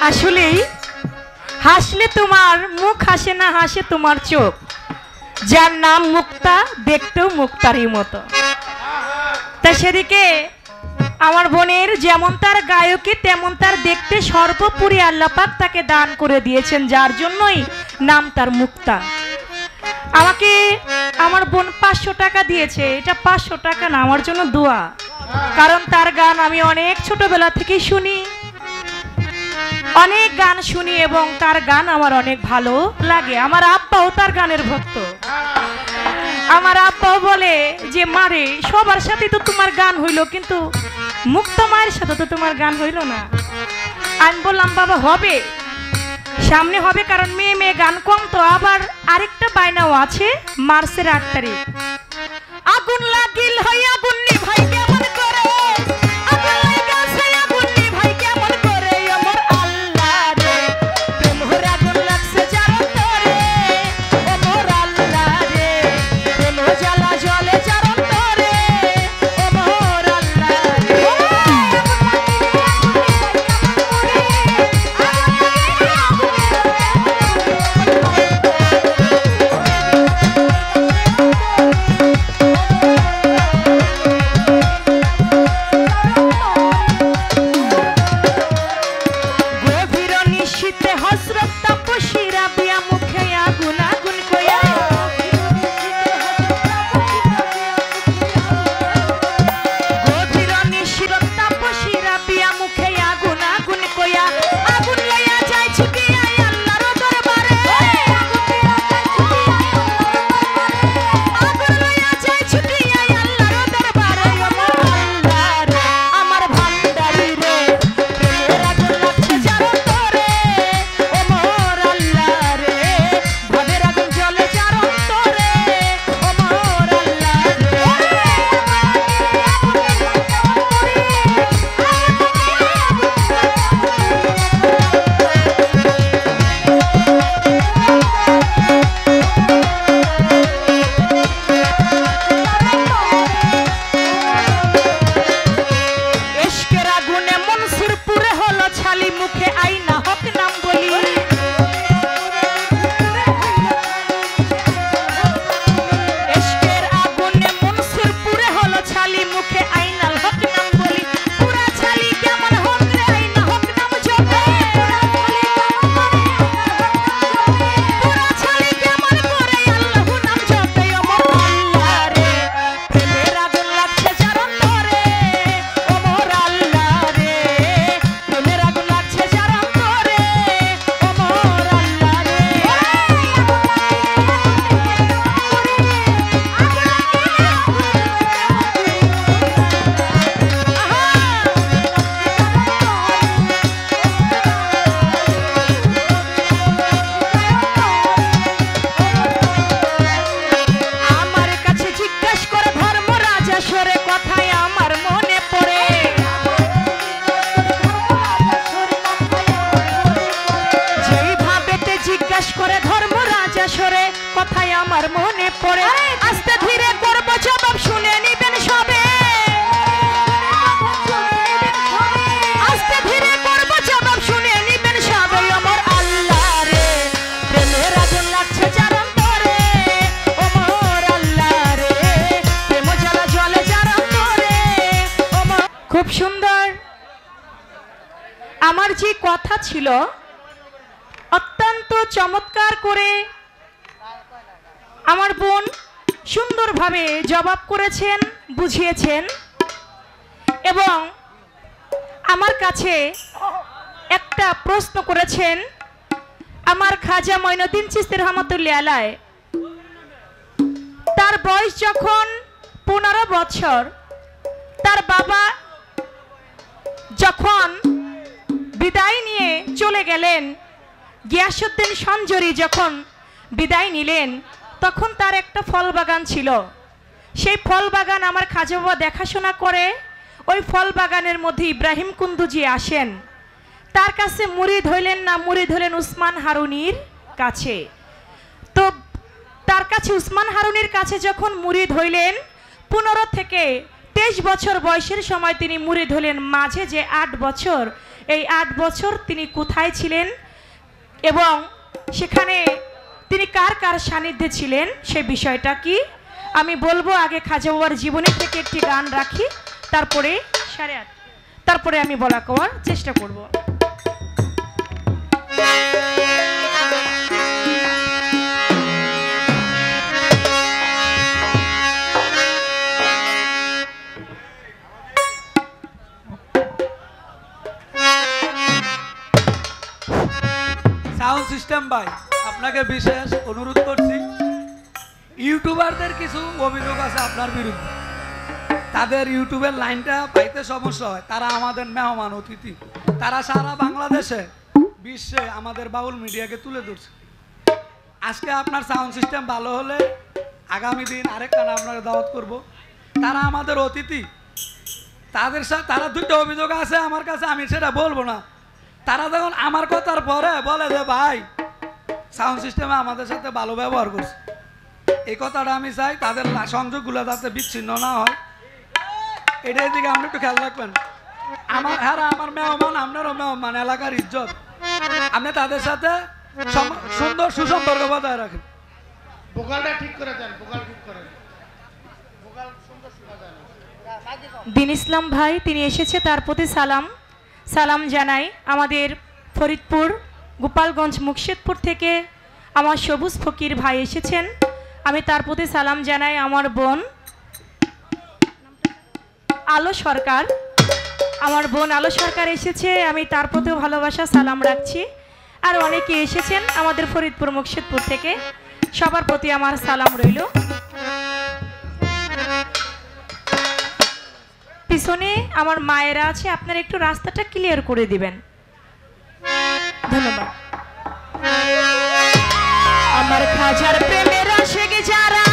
আসলেই হাসলে তোমার মুখ হাসে না, হাসে তোমার চোখ। যার নাম মুক্তা, দেখতেও মুক্তারই মতো। তা সেদিকে আমার বোনের যেমন তার গায়কী তেমন তার দেখতে সর্বোপরি আল্লাহ পাক তাকে দান করে দিয়েছেন, যার জন্যই নাম তার মুক্তা। আমাকে আমার বোন 500 টাকা দিয়েছে। এটা 500 টাকা না, আমার জন্য দোয়া। কারণ তার গান আমি অনেক ছোটবেলা থেকেই শুনি, অনেক গান শুনি এবং তার গান আমার অনেক ভালো লাগে। আমার আব্বাও তার গানের ভক্ত। আমার আব্বাও বলে যে মারে সবার সাথে তো তোমার গান হইলো, কিন্তু মুক্তা মায়ের সাথে তো তোমার গান হইলো না। আমি বললাম বাবা হবে, সামনে হবে, কারণ মেয়ে মেয়ে গান কম তো। আবার আরেকটা বায়নাও আছে, মার্চের 8 তারিখ। আগুন লাগিল হয় আগুন নিভাই কেমন করে, আগুন লাগাছে আগুন নিভাই কেমন করে, আমার আল্লাহ রে প্রেম হরে আগুন লাগছে যার অন্তরে, আমার আল্লাহ রে প্রেম জ্বালা জ্বলে যার অন্তরে, আমার আল্লাহ রে। খুব সুন্দর আমার যে কথা ছিল, অত্যন্ত চমৎকার করে আমার বোন সুন্দরভাবে জবাব করেছেন, বুঝিয়েছেন। এবং আমার কাছে একটা প্রশ্ন করেছেন। আমার খাজা মঈনুদ্দিন চিশতি রহমাতুল্লাহ আলাইহি, তার বয়স যখন 15 বছর, তার বাবা যখন বিদায় নিয়ে চলে গেলেন, গিয়াসউদ্দিন সঞ্জরি যখন বিদায় নিলেন, তখন তার একটা ফল বাগান ছিল। সেই ফল বাগান আমার খাজা বাবা দেখাশোনা করে। ওই ফল বাগানের মধ্যে ইব্রাহিম কুন্দুজি আসেন, তার কাছে মুরিদ হইলেন না, মুরিদ হলেন উসমান হারুনির কাছে। তো তার কাছে উসমান হারুনির কাছে যখন মুরিদ হইলেন, 15 থেকে 23 বছর বয়সের সময় তিনি মুরিদ হলেন। মাঝে যে 8 বছর, এই 8 বছর তিনি কোথায় ছিলেন এবং সেখানে তিনি কার কার সান্নিধ্যে ছিলেন সেই বিষয়টা কি আমি বলবো। আগে খাজা বাবার জীবনী থেকে একটি গান রাখি, তারপরে 8:30 তারপরে আমি বলা কওয়ার চেষ্টা করব। সাউন্ড সিস্টেম ভাই, আপনাকে বিশেষ অনুরোধ করছি, ইউটিউবারদের কিছু অভিযোগ আছে আপনার বিরুদ্ধে। তাদের ইউটিউবের লাইনটা পাইতে সমস্যা হয়। তারা আমাদের মেহমান অতিথি, তারা সারা বাংলাদেশে বিশ্বে আমাদের বাউল মিডিয়াকে তুলে ধরছে। আজকে আপনার সাউন্ড সিস্টেম ভালো হলে আগামী দিন আরেকটা আপনাকে দাওয়াত করব। তারা আমাদের অতিথি, তাদের সাথে তারা দুটো অভিযোগ আছে আমার কাছে, আমি সেটা বলবো না। তারা যখন আমার কথার পরে বলে যে ভাই সাউন্ড সিস্টেমে আমাদের সাথে ভালো ব্যবহার করছে, এই কথাটা আমি চাই তাদের সংযোগগুলো যাতে বিচ্ছিন্ন না হয়, এটার দিকে আপনি একটু খেয়াল রাখবেন। আমার মেহমান, আপনারও মেহমান, এলাকার ইজ্জত, আপনি তাদের সাথে সুন্দর সুসম্পর্ক বজায় রাখেন। ভোকালটা ঠিক করে দেন, ভোকাল ঠিক করে দেন, ভোকাল সুন্দর শোনা যায় না। দিন ইসলাম ভাই তিনি এসেছে, তার প্রতি সালাম জানাই। আমাদের ফরিদপুর গোপালগঞ্জ মুর্শিদপুর থেকে আমার সবুজ ফকির ভাই এসেছেন, আমি তার প্রতি সালাম জানাই। আমার বোন আলো সরকার, আমার বোন আলো সরকার এসেছে, আমি তার প্রতিও ভালোবাসা সালাম রাখছি। আর অনেকে এসেছেন আমাদের ফরিদপুর মুর্শিদপুর থেকে, সবার প্রতি আমার সালাম রইল। পিছনে আমার মায়েরা আছে, আপনারা একটু রাস্তাটা ক্লিয়ার করে দিবেন, ধন্যবাদ। আমার খাজার প্রেমের আশিক যারা,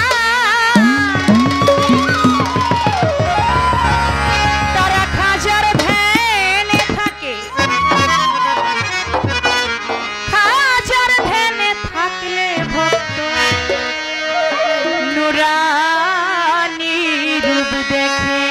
তারা খাজার ধ্যানে থাকে, খাজার ধ্যানে থাকলে ভক্ত নুরানি রূপ দেখে।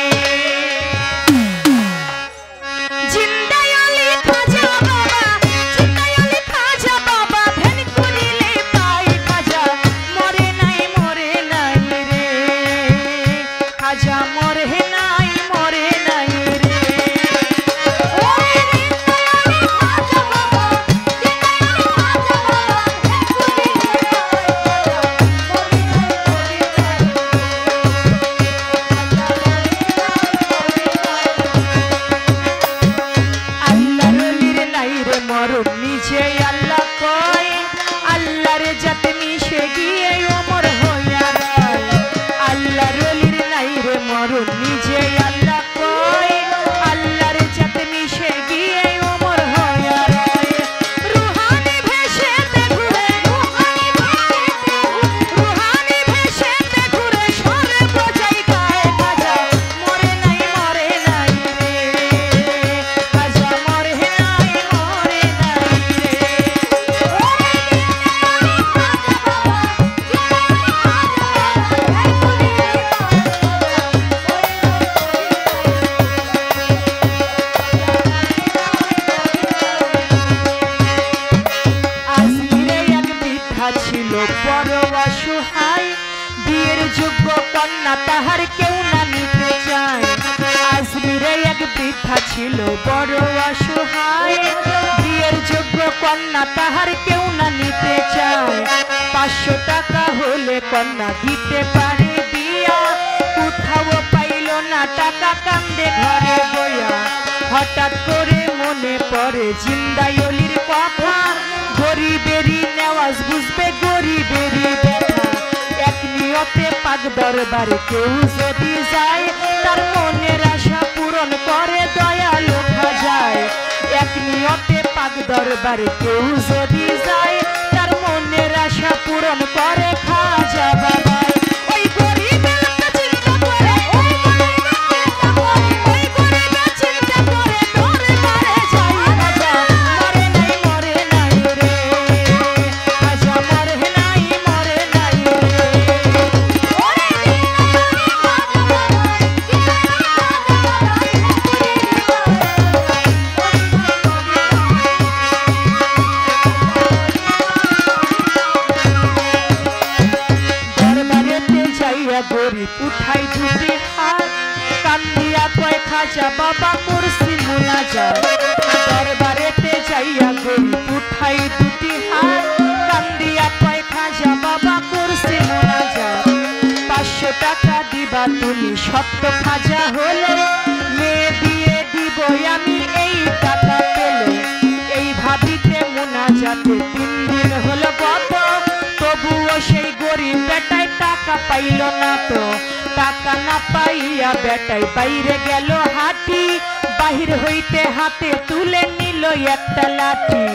তাহার কেউ না নিতে চায়, আজমিরে এক বৃদ্ধা ছিল বড় অসহায়, বিয়ের যোগ্য কন্যা তাহার কেউ না নিতে চায়। 500 টাকা হলে কন্যা দিতে পারে বিয়া, কোথাও পাইল না টাকা, কান্দে ঘরে বইয়া। হঠাৎ করে মনে পড়ে জিন্দাই অলির কথা, গরিবেরই নেওয়াজ বুঝবে গরিবেরই ব্যথা। এক নিয়তে পাক দরবারে কেউ যদি যায়, তার মনের আশা পূরণ করে দয়ালু খাজায়। এক নিয়তে পাক দরবারে কেউ যদি যায়, তার মনের আশা পূরণ করে খাজা বাবা। ওই গরিবের চিন্তা করে, ওই গরিবের চিন্তা করে দরবারে যাই খাজা, মরে নাই মরে নাই রে, খাজা মরে নাই মরে নাই রে। তুমি সত্য খাজা হলে মেয়ে দিয়ে দিব আমি এই টাকা পেলে এই ভাবিতে মোনাজাতে 3 দিন হলো গত তবুও সেই গরিব বেটায় টাকা পাইল না তো টাকা না পাইয়া বেটাই বাইরে গেল হাঁটি বাহির হইতে হাতে তুলে নিল একটা লাঠি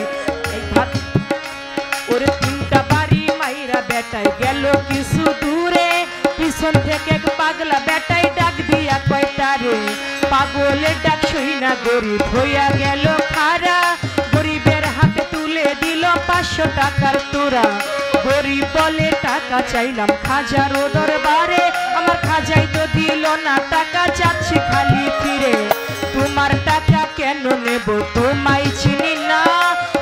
ওরে 3টা বাড়ি মাইরা বেটাই গেল কিছু দূরে পিছন থেকে পাগলা বেটাই ডাক দিয়া কয়টারে পাগলের ডাক সইনা গরিব হইয়া গেল খারা গরিবের হাতে তুলে দিল 500 টাকার তোরা গরিব বলে টাকা চাইলাম খাজার দরবারে আমার খাজাই তো দিল না টাকা চাচ্ছি খালি ফিরে তোমার টাকা কেন নেব তোমায় চিনি না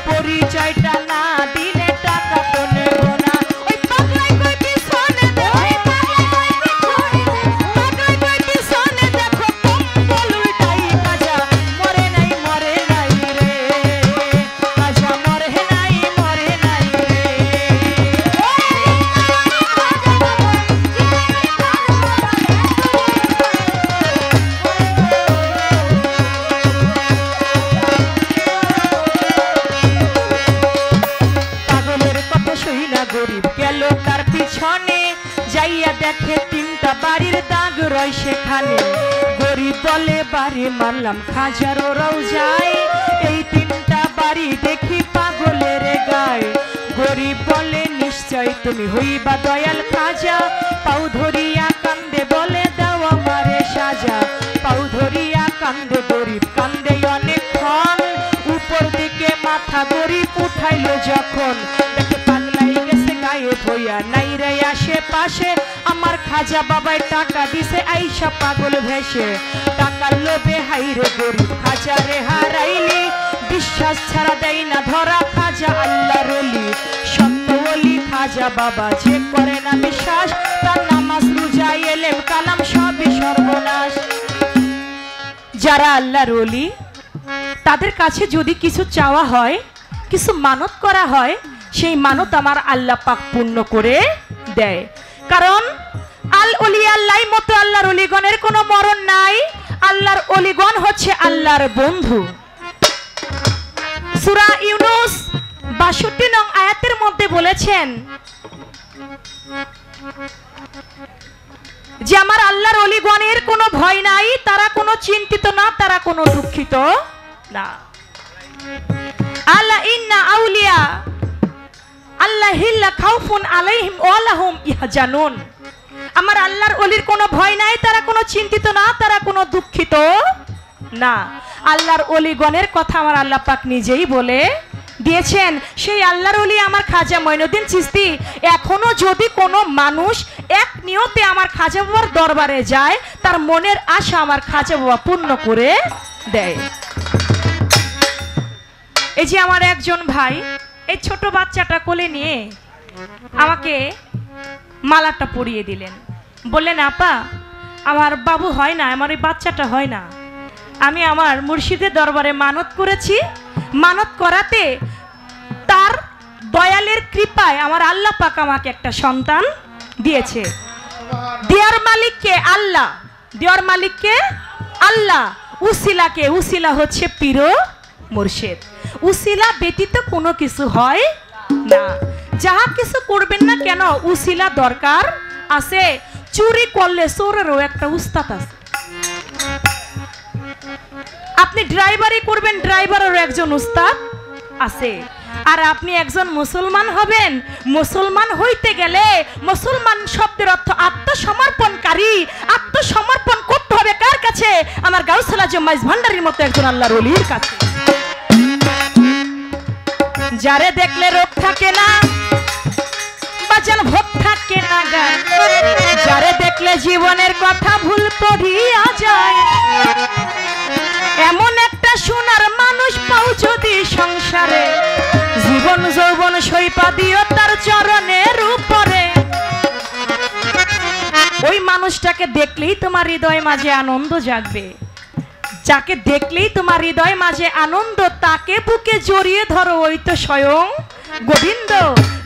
পরিচয়টা না দিলে টাকা তো নেব না ওই পাগলাই কই পিছনে পিছনে দেখো কম্বল উল্টাই খাজা মরে নাই রে খাজা মরে নাই রে গরিব গেল তার পিছনে যাইয়া দেখে 3টা বাড়ির দাগ রয় সেখানে গরিব বলে বাড়ি মারলাম খাজার ওরাও যায় এই 3টা বাড়ি দেখি পাগলের গায় গরিব বলে নিশ্চয় তুমি হইবা দয়াল খাজা পাউ ধরিয়া কান্দে বলে দাও আমারে সাজা পাউ ধরিয়া কান্দে গরিব কান্দে অনেকক্ষণ উপর দিকে মাথা গরিব উঠাইলো যখন দেখে পাগলাই গেছে গায়ে ধইয়া নাই রে আশেপাশে আমার খাজা বাবাই টাকা দিছে আইসা পাগল ভেসে টাকার লোভে হাইরে গরিব খাজা রে হারাইলি বিশ্বাস ছাড়া দেয় না ধরা খাজা আল্লাহর ওলি সত্য ওলি খাজা বাবা যে করে না বিশ্বাস তার নামাজ রোজা এলেম কালাম সবই সর্বনাশ যারা আল্লাহর ওলি তাদের কাছে যদি কিছু চাওয়া হয় কিছু মানত করা হয় সেই মানত আমার আল্লাহ পাক পূর্ণ করে দেয় কারণ আল ওলিয়াল্লাহ মতো আল্লাহর ওলিগণের কোনো মরণ নাই আল্লাহর ওলিগণ হচ্ছে আল্লাহর বন্ধু সূরা ইউনূস ৬২ নং আয়াতের মধ্যে বলেছেন যে আমার আল্লাহর ওলিগণের কোনো ভয় নাই তারা কোনো চিন্তিত না তারা কোনো দুঃখিত না আলা ইন্না আউলিয়া আল্লাহিল্লা খাউফুন আলাইহিম ওয়া লাহুম ইয়াহজানুন আমার আল্লাহর ওলির কোনো ভয় নাই তারা কোনো চিন্তিত না তারা কোনো দুঃখিত না আল্লাহর ওলিগণের কথা আমার আল্লাহ পাক নিজেই বলে দিয়েছেন সেই আল্লাহর ওলি আমার খাজা মঈনুদ্দিন চিশতি এখনো যদি কোনো মানুষ এক নিয়তে আমার খাজা বাবার দরবারে যায় তার মনের আশা আমার খাজা বাবা পূর্ণ করে দেয় এই যে আমার একজন ভাই এই ছোট বাচ্চাটা কোলে নিয়ে আমাকে মালাটা পরিয়ে দিলেন বললেন আপা আমার বাবু হয় না আমার এই বাচ্চাটা হয় না আমি আমার মুর্শিদের দরবারে মানত করেছি মানত করাতে তার দয়ালের কৃপায় আমার আল্লাহ পাক আমাকে একটা সন্তান দিয়েছে দেওয়ার মালিককে আল্লাহ দেওয়ার মালিককে আল্লাহ উসিলাকে উসিলা হচ্ছে পীর মুর্শিদ উসিলা ব্যতীত কোনো কিছু হয় না যাহা কিছু করবেন না কেন উসিলা দরকার আছে চুরি করলে চোরেরও একটা উস্তাদ আছে আপনি ড্রাইভারি করবেন ড্রাইভারেরও একজন উস্তাদ আছে আর আপনি একজন মুসলমান হবেন মুসলমান হইতে গেলে মুসলমান শব্দের অর্থ আত্মসমর্পণকারী আত্মসমর্পণ করতে হবে কার কাছে আমার গাউসুল আজম মাইজ ভান্ডারীর মতো একজন আল্লাহর ওলির কাছে যারে দেখলে রোগ থাকে না বাজান ভোগ থাকে না গায় যারে দেখলে জীবনের কথা ভুল পড়িয়া যায় এমন একটা সোনার মানুষ পাও যদি সংসারে জীবন যৌবন সইপা দিও তার চরণের উপরে ওই মানুষটাকে দেখলেই তোমার হৃদয় মাঝে আনন্দ জাগবে যাকে দেখলেই তোমার হৃদয় মাঝে আনন্দ তাকে বুকে জড়িয়ে ধরো ওই তো স্বয়ং গোবিন্দ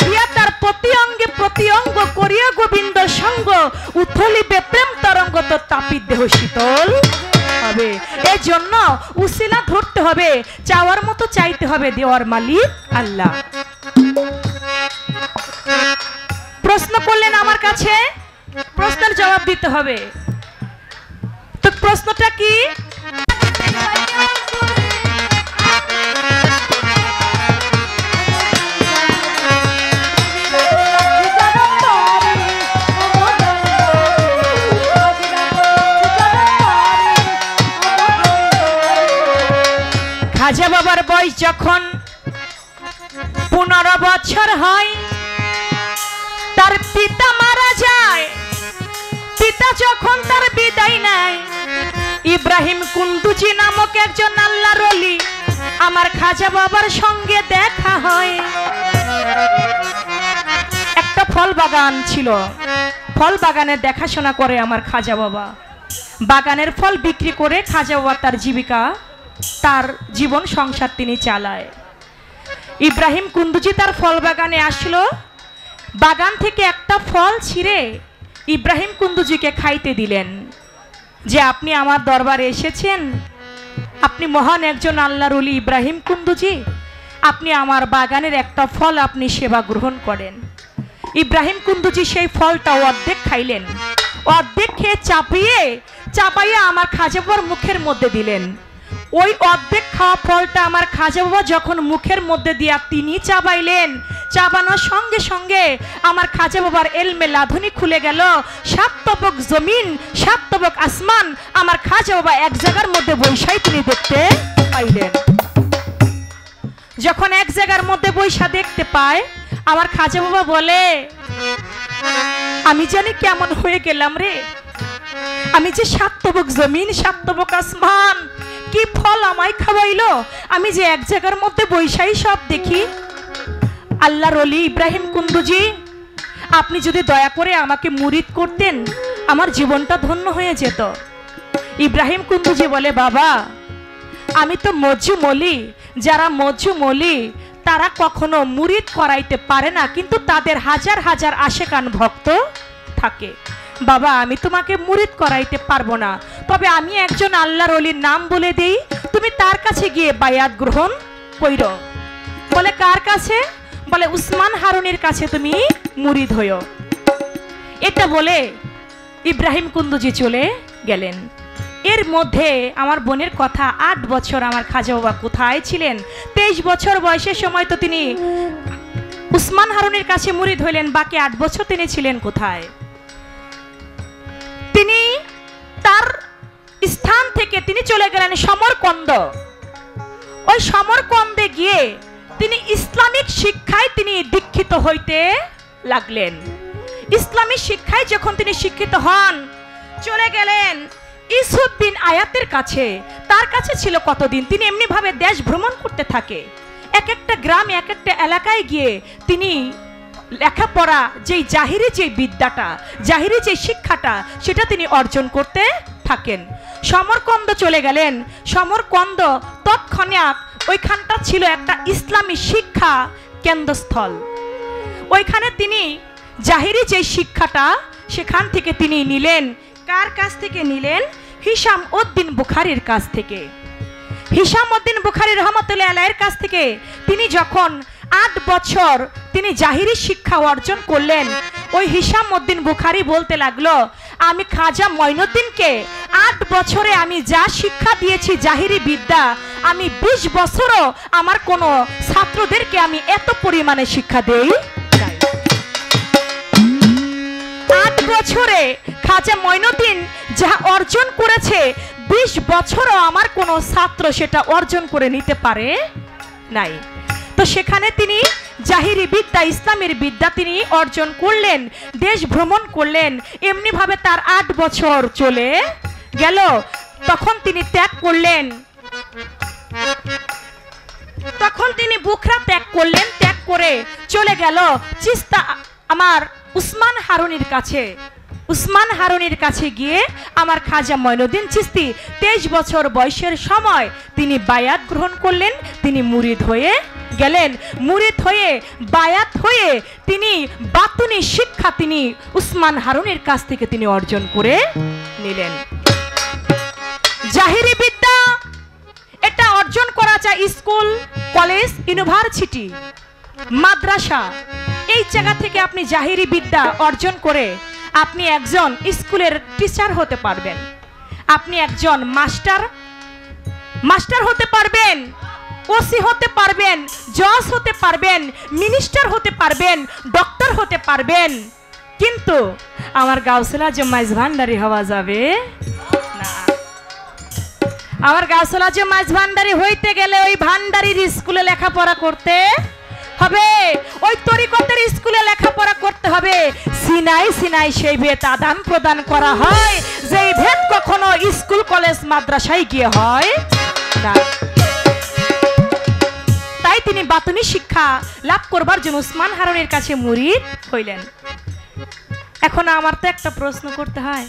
দিয়া তার প্রতি অঙ্গে প্রতি অঙ্গ করিয়া গোবিন্দ সঙ্গ উথলিবে প্রেম তরঙ্গ তো তাপিত দেহ শীতল হবে। এই জন্য উসিলা ধরতে হবে, চাওয়ার মতো চাইতে হবে দেওয়ার মালিক আল্লাহ। প্রশ্ন করলেন আমার কাছে, প্রশ্নের জবাব দিতে হবে। তো প্রশ্নটা কি? খাজা বাবার বয়স যখন 15 বছর হয়, তার পিতা মারা যায়। পিতা যখন তার বিদায় নেয়, ইব্রাহিম কুন্দুজি নামক একজন আল্লাহর ওলি আমার খাজা বাবার সঙ্গে দেখা হয়। একটা ফল বাগান ছিল, ফল বাগানের দেখাশোনা করে আমার খাজা বাবা। বাগানের ফল বিক্রি করে খাজা বাবা তার জীবিকা, তার জীবন সংসার তিনি চালায়। ইব্রাহিম কুন্দুজি তার ফল বাগানে আসলো, বাগান থেকে একটা ফল ছিঁড়ে ইব্রাহিম কুন্দুজিকে খাইতে দিলেন যে আপনি আমার দরবারে এসেছেন, আপনি মহান একজন আল্লাহর ওলি ইব্রাহিম কুন্দুজি, আপনি আমার বাগানের একটা ফল আপনি সেবা গ্রহণ করেন। ইব্রাহিম কুন্দুজি সেই ফলটা অর্ধেক খাইলেন, অর্ধেক খেয়ে চাপাইয়ে আমার খাজা বাবার মুখের মধ্যে দিলেন। ওই অর্ধেক খাওয়া ফলটা আমার খাজা বাবা যখন মুখের মধ্যে দিয়া তিনি চাবাইলেন, চাবানোর সঙ্গে সঙ্গে আমার খাজা বাবার এলমে লাধুনি খুলে গেল। 7 তবক জমিন 7 তবক আসমান আমার খাজা বাবা এক জায়গার মধ্যে বৈশাই তিনি দেখতে পাইলেন। যখন এক জায়গার মধ্যে বৈশা দেখতে পায়, আমার খাজা বাবা বলে, আমি জানি কেমন হয়ে গেলাম রে, আমি যে 7 তবক জমিন 7 তবক আসমান কি ফল আমায় খাওয়াইলো, আমি যে এক জায়গার মধ্যে বৈশাই সব দেখি। আল্লাহর ওলি ইব্রাহিম কুন্দুজি, আপনি যদি দয়া করে আমাকে মুরিদ করতেন, আমার জীবনটা ধন্য হয়ে যেত। ইব্রাহিম কুন্দুজি বলে, বাবা আমি তো মজ্জু মলি, যারা মজ্জু মলি তারা কখনো মুরিদ করাইতে পারে না, কিন্তু তাদের হাজার হাজার আশেকান ভক্ত থাকে। বাবা আমি তোমাকে মুরিদ করাইতে পারবো না, তবে আমি একজন আল্লাহর ওলির নাম বলে দেই, তুমি তার কাছে গিয়ে বায়াত গ্রহণ কইরো। বলে কার কাছে? বলে উসমান হারুনির কাছে তুমি মুরিদ হইও। এটা বলে ইব্রাহিম কুন্দুজি চলে গেলেন। এর মধ্যে আমার বোনের কথা, 8 বছর আমার খাজা বাবা কোথায় ছিলেন? 23 বছর বয়সের সময় তো তিনি উসমান হারুনির কাছে মুরিদ হইলেন, বাকি 8 বছর তিনি ছিলেন কোথায়? তিনি তার স্থান থেকে তিনি চলে গেলেন সমরকন্দ। ওই সমরকন্দে গিয়ে তিনি ইসলামিক শিক্ষায় তিনি দীক্ষিত হইতে লাগলেন। ইসলামিক শিক্ষায় যখন তিনি শিক্ষিত হন, চলে গেলেন ইউসুফ বিন আয়াতের কাছে। তার কাছে ছিল কতদিন, তিনি এমনি ভাবে দেশ ভ্রমণ করতে থাকে, এক একটা গ্রামে এক একটা এলাকায় গিয়ে তিনি লেখাপড়া, যেই জাহিরি যে বিদ্যাটা, জাহিরি যে শিক্ষাটা, সেটা তিনি অর্জন করতে থাকেন। সমরকন্দ চলে গেলেন। সমরকন্দ তৎক্ষণাৎ ওইখানটা ছিল একটা ইসলামী শিক্ষা কেন্দ্রস্থল। ওইখানে তিনি জাহিরি যে শিক্ষাটা, সেখান থেকে তিনি নিলেন। কার কাছ থেকে নিলেন? হিশাম উদ্দিন বুখারীর কাছ থেকে। হিশাম উদ্দিন বুখারী রহমতুল্লাহ আলাইহির কাছ থেকে তিনি যখন 8 বছর তিনি জাহিরি শিক্ষা অর্জন করলেন, ওই হিশাম উদ্দিন বুখারী বলতে লাগলো, আমি খাজা মঈনুদ্দিনকে 8 বছরে আমি যা শিক্ষা দিয়েছি জাহিরি বিদ্যা, আমি 20 বছরও আমার কোনো ছাত্রদেরকে আমি এত পরিমাণে শিক্ষা দেই। 8 বছরে খাজা মঈনুদ্দিন যা অর্জন করেছে, 20 বছরও আমার কোনো ছাত্র সেটা অর্জন করে নিতে পারে নাই। তো সেখানে তিনি জাহিরি বিদ্যা, ইসলামের বিদ্যা তিনি অর্জন করলেন, দেশ ভ্রমণ করলেন। এমনি ভাবে তার 8 বছর চলে গেল। তখন তিনি ত্যাগ করলেন, তখন তিনি বুখরা ত্যাগ করলেন। ত্যাগ করে চলে গেল চিস্তা আমার উসমান হারুনির কাছে। উসমান হারুনির কাছে গিয়ে আমার খাজা মঈনুদ্দিন চিস্তি 23 বছর বয়সের সময় তিনি বায়াত গ্রহণ করলেন, তিনি মুরিদ হয়ে গেলেন মুরিদ হয়ে, বায়াত হয়ে তিনি বাতুনি শিক্ষা তিনি উসমান হারুনের কাছ থেকে তিনি অর্জন করে নিলেন। জাহিরি বিদ্যা এটা অর্জন করা যায় স্কুল, কলেজ, ইউনিভার্সিটি, মাদ্রাসা, এই জায়গা থেকে আপনি জাহিরি বিদ্যা অর্জন করে আপনি একজন স্কুলের টিচার হতে পারবেন, আপনি একজন মাস্টার হতে পারবেন, ওসি হতে পারবেন, জজ হতে পারবেন, মিনিস্টার হতে পারবেন, ডক্টর হতে পারবেন। কিন্তু আমার গাউসুল আজম মাইজ ভান্ডারি হওয়া যাবে না। আমার গাউসুল আজম মাইজ ভান্ডারি হইতে গেলে ওই ভান্ডারির স্কুলে লেখাপড়া করতে হবে, ওই তরিকতের স্কুলে লেখাপড়া করতে হবে। সিনাই সিনাই সেই ভেদ আদান প্রদান করা হয়, যেই ভেদ কখনো স্কুল কলেজ মাদ্রাসায় গিয়ে হয় না। তাই তিনি বাতুনি শিক্ষা লাভ করবার জন্য উসমান হারুনের কাছে মুরিদ হইলেন। এখন আমার তো একটা প্রশ্ন করতে হয়,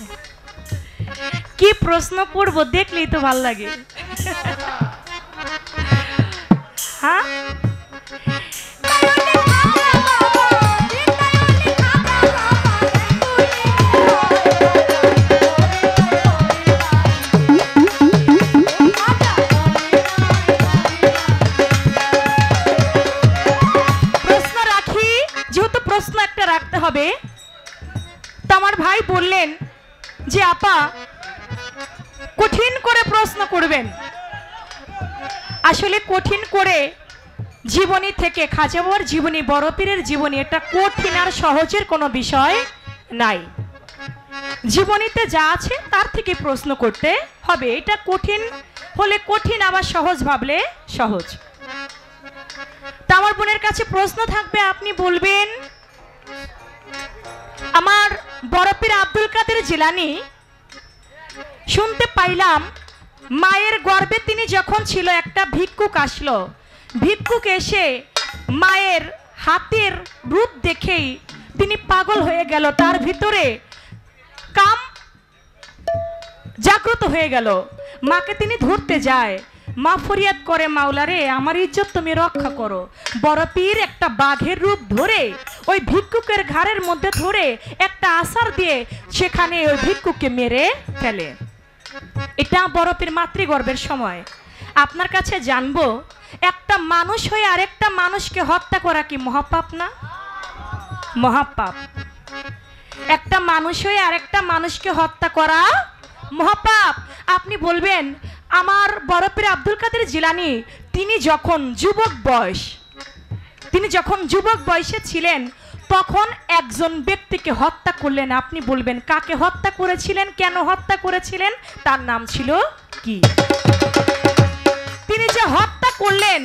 কি প্রশ্ন করব দেখলেই তো ভাল লাগে। হ্যাঁ, রাখতে হবে। তো আমার ভাই বললেন যে আপা কঠিন করে প্রশ্ন করবেন। আসলে কঠিন করে জীবনী থেকে, খাজা বাবার জীবনী, বড় পীরের জীবনী, এটা কঠিন আর সহজের কোনো বিষয় নাই। জীবনীতে যা আছে তার থেকে প্রশ্ন করতে হবে। এটা কঠিন হলে কঠিন, আবার সহজ ভাবলে সহজ। তা আমার বোনের কাছে প্রশ্ন থাকবে, আপনি বলবেন আমার বড় পীর আব্দুল কাদের জিলানী শুনতে পাইলাম মায়ের গর্ভে তিনি যখন ছিল একটা ভিক্ষুক আসলো, ভিক্ষুক এসে মায়ের হাতের রূপ দেখেই তিনি পাগল হয়ে গেল, তার ভিতরে কাম জাগ্রত হয়ে গেল। মাকে তিনি ধরতে যায়, মা ফরিয়াদ করে, মাওলারে আমার ইজ্জত তুমি রক্ষা করো। বড় পীর একটা বাঘের রূপ ধরে ওই ভিক্ষুকের ঘাড়ের মধ্যে ধরে একটা আসার দিয়ে সেখানে ওই ভিক্ষুককে মেরে ফেলে। এটা বড় পীর মাতৃগর্ভের সময়। আপনার কাছে জানবো, একটা মানুষ হয়ে আরেকটা মানুষকে হত্যা করা কি মহাপাপ না? মহাপাপ। একটা মানুষ হয়ে আরেকটা মানুষকে হত্যা করা মহাপাপ। আপনি বলবেন আমার বড় পীর আব্দুল কাদের জিলানী তিনি যখন যুবক বয়সে ছিলেন তখন একজন ব্যক্তিকে হত্যা করলেন। আপনি বলবেন কাকে হত্যা করেছিলেন, কেন হত্যা করেছিলেন, তার নাম ছিল কি? তিনি যে হত্যা করলেন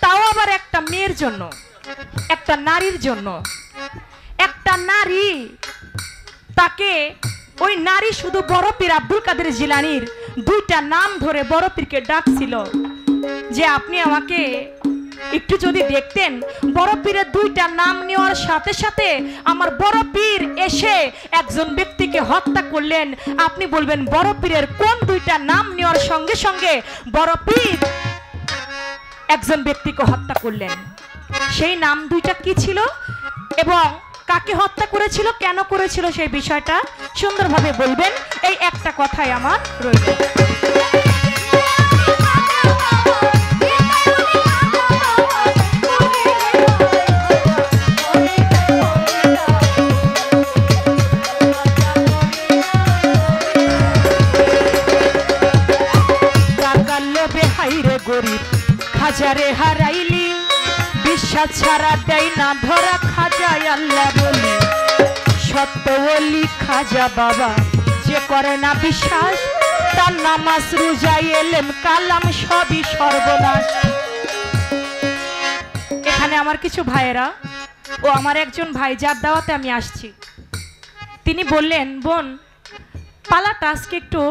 তাও আবার একটা মেয়ের জন্য, একটা নারীর জন্য। একটা নারী, তাকে ওই নারী শুধু বড় পীর আব্দুল কাদের জিলানীর দুইটা নাম ধরে বড় পীরকে ডাকছিল যে আপনি আমাকে একটু যদি দেখতেন। বড় পীরের দুইটা নাম নেওয়ার সাথে সাথে আমার বড় পীর এসে একজন ব্যক্তিকে হত্যা করলেন। আপনি বলবেন বড় পীরের কোন দুইটা নাম নেওয়ার সঙ্গে সঙ্গে বড় পীর একজন ব্যক্তিকে হত্যা করলেন? সেই নাম দুইটা কি ছিল এবং কাকে হত্যা করেছিল, কেন করেছিল, সেই বিষয়টা সুন্দরভাবে বলবেন। এই একটা কথাই আমার রইল। গরিব খাজারে হারাইলি, বিশ্বাস ছাড়া দেয় না ধরা খাজায় আল্লাহ বলি। সত্য বলি খাজা বাবা যে করে না বিশ্বাস, তার নামাজ রোজা এলেম কালাম সবই সর্বনাশ। এখানে আমার কিছু ভাইয়েরা ও আমার একজন ভাই যার দাওয়াতে আমি আসছি, তিনি বললেন বোন পালাটা আজকে একটু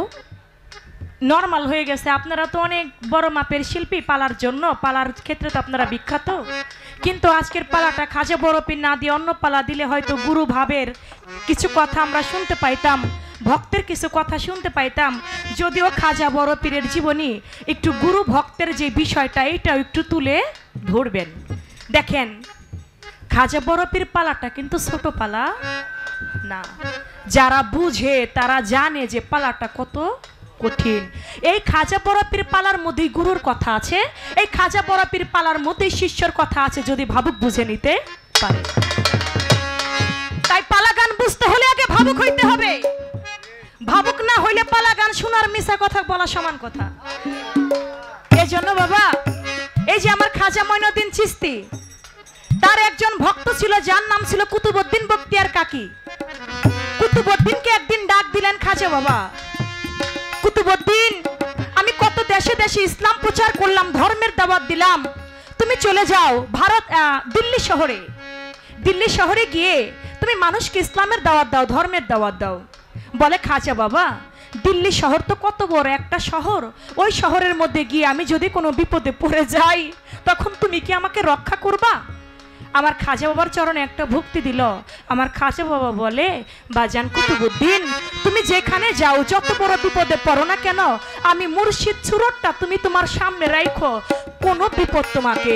নরমাল হয়ে গেছে। আপনারা তো অনেক বড় মাপের শিল্পী, পালার জন্য, পালার ক্ষেত্রে তো আপনারা বিখ্যাত, কিন্তু আজকের পালাটা খাজা বড় পীর না দিয়ে অন্য পালা দিলে হয়তো গুরু ভাবের কিছু কথা আমরা শুনতে পাইতাম, ভক্তের কিছু কথা শুনতে পাইতাম। যদিও খাজা বড় পীরের জীবনী একটু গুরু ভক্তের যে বিষয়টা, এইটাও একটু তুলে ধরবেন। দেখেন খাজা বরফির পালাটা কিন্তু ছোট পালা না। যারা বুঝে তারা জানে যে পালাটা কত কঠিন। এই খাজা বরফির পালার মধ্যেই গুরুর কথা আছে, এই খাজা বরফির পালার মধ্যেই শিষ্যর কথা আছে, যদি ভাবুক বুঝে নিতে পারে। তাই পালা গান বুঝতে হলে আগে ভাবুক হইতে হবে। ভাবুক না হইলে পালা গান শোনার মিছা কথা বলা সমান কথা। এই জন্য বাবা, এই যে আমার খাজা মঈনুদ্দিন চিশতি, তার একজন ভক্ত ছিল যার নাম ছিল কুতুবউদ্দিন বখতিয়ার কাকি। কুতুবউদ্দিনকে একদিন ডাক দিলেন খাজা বাবা, কুতুবউদ্দিন, আমি কত দেশে দেশে ইসলাম প্রচার করলাম, ধর্মের দাওয়াত দিলাম, তুমি চলে যাও ভারত দিল্লি শহরে। দিল্লি শহরে গিয়ে তুমি মানুষকে ইসলামের দাওয়াত দাও, ধর্মের দাওয়াত দাও। বলে খাজা বাবা, দিল্লি শহর তো কত বড় একটা শহর, ওই শহরের মধ্যে গিয়ে আমি যদি কোনো বিপদে পড়ে যাই তখন তুমি কি আমাকে রক্ষা করবা? আমার খাজা বাবার চরণে একটা ভক্তি দিল। আমার খাজা বাবা বলে, বাজান কুতুবউদ্দিন, তুমি যেখানে যাও যত বড় বিপদে পড়ো না কেন, আমি মুর্শিদ সুরতটা তুমি তোমার সামনে রাখো, কোনো বিপদ তোমাকে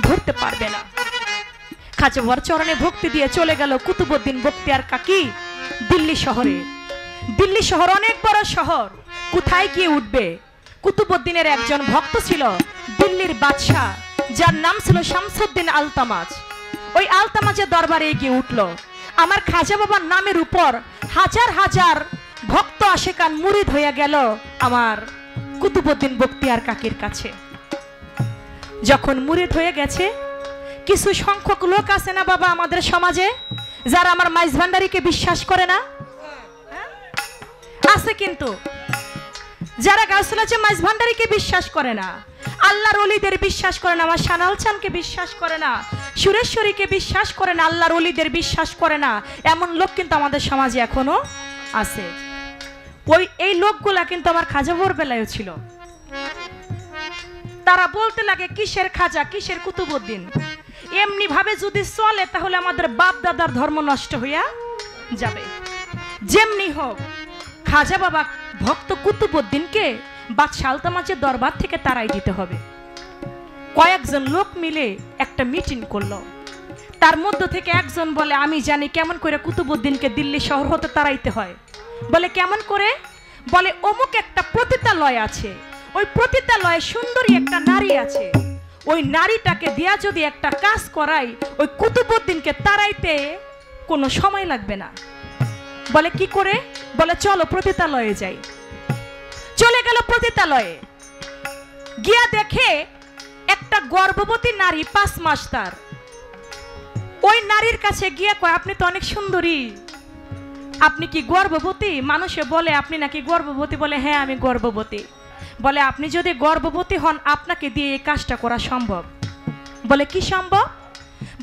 ধরতে পারবে না। খাজা বাবার চরণে ভক্তি দিয়ে চলে গেল কুতুবউদ্দিন বখতিয়ার কাকি দিল্লি শহরে। দিল্লি শহর অনেক বড় শহর, কোথায় গিয়ে উঠবে? কুতুবউদ্দিনের একজন ভক্ত ছিল দিল্লির বাদশাহ, যার নাম ছিল শামসুদ্দিন আলতামাজ। ওই আলতামাজের দরবারে গিয়ে উঠল। আমার খাজা বাবার নামের উপর হাজার হাজার ভক্ত আশেকান মুরিদ হয়ে গেল আমার কুতুবউদ্দিন বখতিয়ার কাকির কাছে। যখন মুরিদ হয়ে গেছে, কিছু সংখ্যক লোক আছে না বাবা আমাদের সমাজে যারা আমার মাইজ ভান্ডারীকে বিশ্বাস করে না? আছে কিন্তু যারা গাউসুল মাইজ ভান্ডারীকে বিশ্বাস করে না, আল্লাহর ওলিদের বিশ্বাস করে না, আমার সানাল চানকে বিশ্বাস করে না, সুরেশ্বরীকে বিশ্বাস করে না, আল্লাহর ওলিদের বিশ্বাস করে না, এমন লোক কিন্তু আমাদের সমাজে এখনো আছে। এই লোকগুলা কিন্তু আমার খাজা বাবার বেলায়ও ছিল। তারা বলতে লাগে কিসের খাজা, কিসের কুতুবউদ্দিন। এমনি ভাবে যদি চলে তাহলে আমাদের বাপ দাদার ধর্ম নষ্ট হইয়া যাবে। যেমনি হোক, খাজা বাবা ভক্ত কুতুবউদ্দিনকে বাদশাহ আলতামাজের দরবার থেকে তাড়াই দিতে হবে। কয়েকজন লোক মিলে একটা মিটিং করলো। তার মধ্য থেকে একজন বলে, আমি জানি কেমন করে কুতুবউদ্দিনকে দিল্লি শহর হতে তাড়াইতে হয়। বলে কেমন করে? বলে অমুক একটা পতিতালয় আছে, ওই পতিতালয়ে সুন্দরী একটা নারী আছে, ওই নারীটাকে দিয়া যদি একটা কাজ করাই, ওই কুতুবউদ্দিনকে তাড়াইতে কোনো সময় লাগবে না। বলে কি করে? বলে চলো পতিতালয়ে যাই। চলে গেল পতিতালয়ে, গিয়া দেখে একটা গর্ভবতী নারী, 5 মাস তার। ওই নারীর কাছে গিয়ে কয়, আপনি তো অনেক সুন্দরী, আপনি কি গর্ভবতী? মানুষে বলে আপনি নাকি গর্ভবতী। বলে হ্যাঁ আমি গর্ভবতী। বলে আপনি যদি গর্ভবতী হন আপনাকে দিয়ে এই কাজটা করা সম্ভব। বলে কি সম্ভব?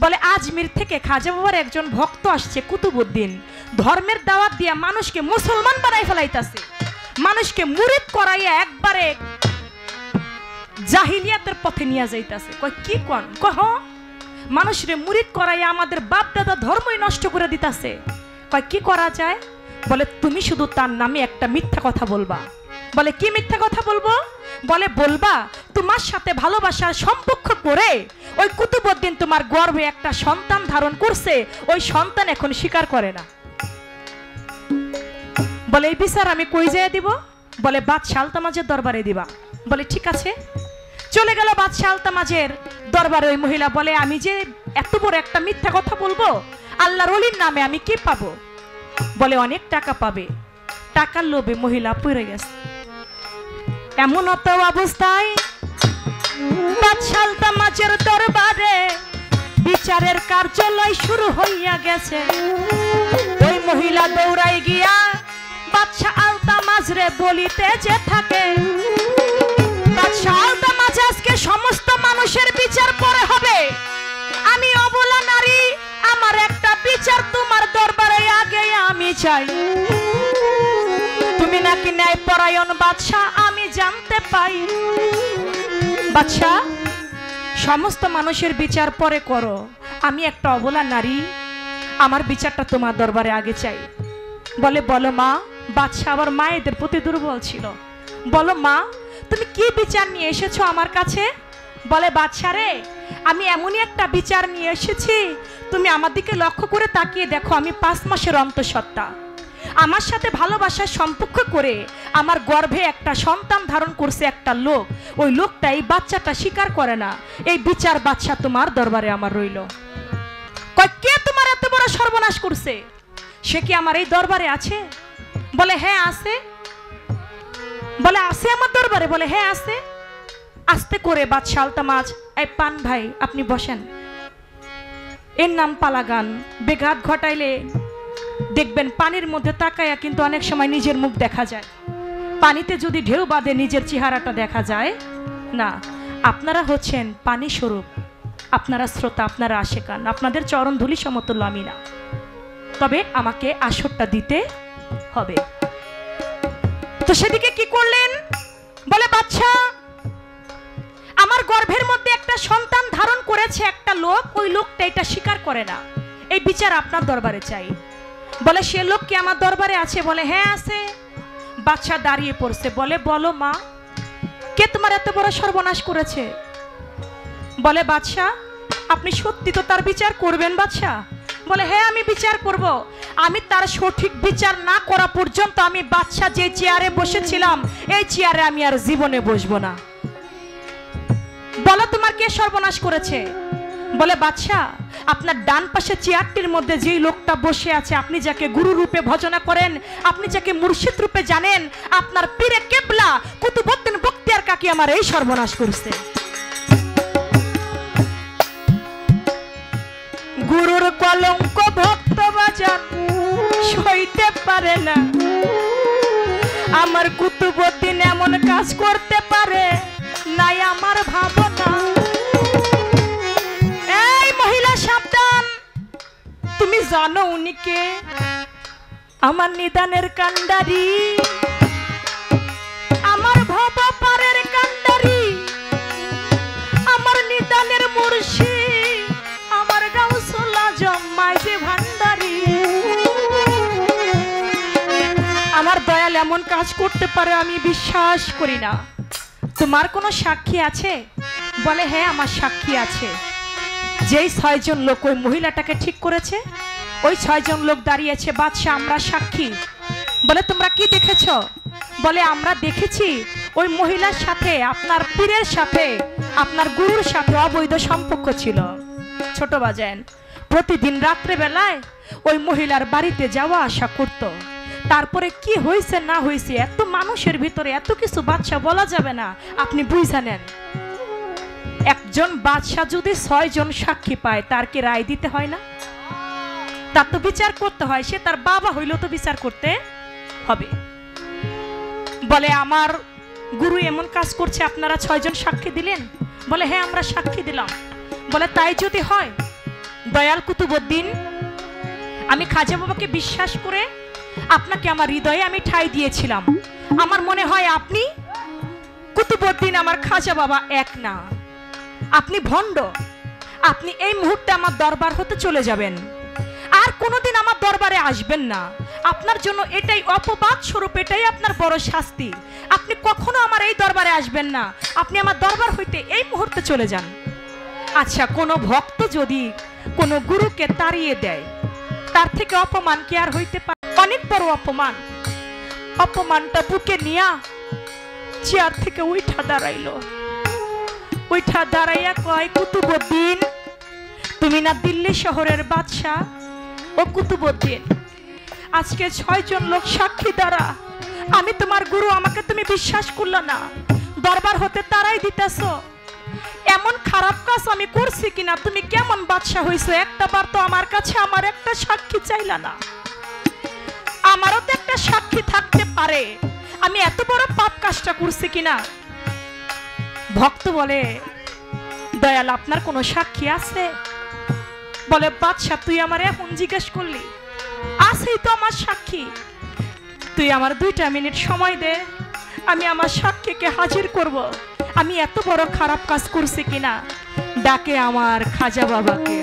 বলে আজমির থেকে খাজা বাবার একজন ভক্ত আসছে কুতুবউদ্দিন, ধর্মের দাওয়াত দিয়া মানুষকে মুসলমান বানাই ফেলাইতাছে, মানুষকে মুরিদ করাইয়া একবারে জাহিলিয়াতের পথে নিয়ে যাইতাছে। কয় কি কোন? কহ মানুষরে মুরিদ করাইয়া আমাদের বাপ দাদা ধর্মই নষ্ট করে দিতাছে। কয় কি করা যায়? বলে তুমি শুধু তার নামে একটা মিথ্যা কথা বলবা। বলে কি মিথ্যা কথা বলবো? বলে বলবা তোমার সাথে ভালোবাসার সম্পর্ক করে ওই কুতুবউদ্দিন তোমার গর্ভে একটা সন্তান ধারণ করছে, ওই সন্তান এখন স্বীকার করে না। বলে এই বিচার আমি কই যেয়ে দিব? বলে বাদশাহ আলতামাজের দরবারে দিবা। বলে ঠিক আছে। চলে গেল বাদশাহ আলতামাজের দরবারে। ওই মহিলা বলে আমি যে এত বড় একটা মিথ্যা কথা বলবো, আল্লাহর ওলির নামে আমি কি পাবো? বলে অনেক টাকা পাবে। টাকার লোভে মহিলা পড়ে গেছে। এমন অত অবস্থায় বাদশাহ আলতামাজের দরবারে বিচারের কার্যালয় শুরু হইয়া গেছে। ওই মহিলা দৌড়াই গিয়া বাদশাহ আলতামাজরে বলিতে যে থাকে, বাদশাহ আলতামাজ আজকে সমস্ত মানুষের বিচার পরে হবে, আমি অবলা নারী, আমার একটা বিচার তোমার দরবারে আগে আমি চাই। তুমি নাকি ন্যায়পরায়ণ বাদশাহ, আমি জানতে পাই। বাদশাহ সমস্ত মানুষের বিচার পরে করো, আমি একটা অবলা নারী, আমার বিচারটা তোমার দরবারে আগে চাই। বলে বলো মা। বাদশাহ আবার মায়েদের প্রতি দুর্বল ছিল। বলো মা, তুমি কি বিচার নিয়ে এসেছো আমার কাছে? বলে বাদশা রে, আমি এমনই একটা বিচার নিয়ে এসেছি, তুমি আমার দিকে লক্ষ্য করে তাকিয়ে দেখো। আমি 5 মাসের অন্তঃসত্ত্বা, আমার সাথে ভালোবাসার সম্পর্ক করে আমার গর্ভে একটা সন্তান ধারণ করছে একটা লোক। ওই লোকটা এই বাচ্চাটা স্বীকার করে না। এই বিচার বাদশা তোমার দরবারে আমার রইল। কয় কে তোমার এত বড় সর্বনাশ করছে? সে কি আমার এই দরবারে আছে? বলে হ্যাঁ আছে। বলে আছে আমার দরবারে? বলে হ্যাঁ আছে। আস্তে করে বাদশা আলতামাজ, এই পান ভাই আপনি বসেন, এর নাম পালাগান। বেঘাত ঘটাইলে দেখবেন পানির মধ্যে তাকায়া কিন্তু অনেক সময় নিজের মুখ দেখা যায়, পানিতে যদি ঢেউ বাঁধে নিজের চেহারাটা দেখা যায় না। আপনারা হচ্ছেন পানি স্বরূপ, আপনারা শ্রোতা, আপনারা আশেকান, আপনাদের চরণ ধুলি সমতুল্য আমি না, তবে আমাকে আসরটা দিতে হবে। তো সেদিকে কি করলেন? বলে বাদশা, আমার গর্ভের মধ্যে একটা সন্তান ধারণ করেছে একটা লোক, ওই লোকটা এটা স্বীকার করে না, এই বিচার আপনার দরবারে চাই। বলে সে লোক কি আমার দরবারে আছে? বলে হ্যাঁ আছে। বাদশা দাঁড়িয়ে পড়ছে, বলে বলো মা, কে তোমার এত বড় সর্বনাশ করেছে? বলে বাদশা, আপনি সত্যি তো তার বিচার করবেন বাদশা? বলে হ্যাঁ আমি বিচার করব। আমি তার সঠিক বিচার না করা পর্যন্ত আমি বাদশা যে চেয়ারে বসেছিলাম এই চেয়ারে আমি আর জীবনে বসবো না। বলো তোমার কে সর্বনাশ করেছে? বলে বাদশা, আপনার ডান পাশে চেয়ারটির মধ্যে যেই লোকটা বসে আছে, আপনি যাকে গুরু রূপে ভজনা করেন, আপনি যাকে মুর্শিদ রূপে জানেন, আপনার পীরে কেবলা কুতুবউদ্দিন বখতিয়ার কাকি আমার এই সর্বনাশ করছে। গুরুর কলঙ্ক ভক্ত বাজান সইতে পারে না, আমার কুতুবউদ্দিন এমন কাজ করতে পারে নাই আমার ভাবনা। এই মহিলা সাবধান, তুমি জানো উনি কে? আমার নিদানের কান্ডারি, আমার ভব পারের কান্ডারি, আমার নিদানের মুর্শিদ, আমার গাউসুল আজম মাঝে ভান্ডারি। আমার দয়াল এমন কাজ করতে পারে আমি বিশ্বাস করি না। তোমার কোনো সাক্ষী আছে? বলে হ্যাঁ আমার সাক্ষী আছে। যেই 6 জন লোক ওই মহিলাটাকে ঠিক করেছে, ওই 6 জন লোক দাঁড়িয়েছে। বাদশা আমরা সাক্ষী। বলে তোমরা কি দেখেছ? বলে আমরা দেখেছি ওই মহিলার সাথে আপনার পীরের সাথে, আপনার গুরুর সাথে অবৈধ সম্পর্ক ছিল। ছোট বাজান প্রতিদিন রাত্রে বেলায় ওই মহিলার বাড়িতে যাওয়া আসা করত। তারপরে কি হয়েছে না হয়েছে এত মানুষের ভিতরে এত কিছু বাদশা বলা যাবে না, আপনি বুঝে নেন। একজন বাদশা যদি 6 জন সাক্ষী পায় তার কি রায় দিতে হয় না? তার তো বিচার করতে হয়। সে তার বাবা হইলেও তো বিচার করতে হবে। বলে আমার গুরু এমন কাজ করছে, আপনারা 6 জন সাক্ষী দিলেন? বলে হ্যাঁ আমরা সাক্ষী দিলাম। বলে তাই যদি হয় দয়াল কুতুবউদ্দিন, আমি খাজা বাবাকে বিশ্বাস করে আপনাকে আমার হৃদয়ে আমি ঠাঁই দিয়েছিলাম। আমার মনে হয় আপনি কুতুবউদ্দিন আমার খাজা বাবা এক না, আপনি ভণ্ড। আপনি এই মুহূর্তে আমার দরবার হতে চলে যাবেন, আর কোনোদিন আমার দরবারে আসবেন না। আপনার জন্য এটাই অপবাদ স্বরূপ, এটাই আপনার বড় শাস্তি। আপনি কখনো আমার এই দরবারে আসবেন না, আপনি আমার দরবার হইতে এই মুহূর্তে চলে যান। আচ্ছা, কোনো ভক্ত যদি কোনো গুরুকে তাড়িয়ে দেয় তার থেকে অপমান কি আর হইতে পারে? অনেক বড় অপমান। অপমানটা বুকে নিয়া চেয়ার থেকে উঠা দাঁড়াইলো। উঠা দাঁড়াইয়া কয়, কুতুবউদ্দিন তুমি না দিল্লি শহরের বাদশা? ও কুতুবউদ্দিন, আজকে 6 জন লোক সাক্ষী দ্বারা আমি তোমার গুরু, আমাকে তুমি বিশ্বাস করলা না, দরবার হতে তারাই দিতেছ। এমন খারাপ কাজ আমি করছি কিনা? তুমি কেমন বাদশা হইছো? একটা বার তো আমার কাছে আমার একটা সাক্ষী চাইলা না। আমারও তো একটা সাক্ষী থাকতে পারে আমি এত বড় পাপ কাজটা করছি কিনা। ভক্ত বলে, দয়াল আপনার কোনো সাক্ষী আছে? বলে বাদশা তুই আমার এখন জিজ্ঞেস করলি, আছেই তো আমার সাক্ষী। তুই আমার 2টা মিনিট সময় দে, আমি আমার সাক্ষীকে হাজির করব আমি এত বড় খারাপ কাজ করছি কিনা। ডাকে আমার খাজা বাবাকে।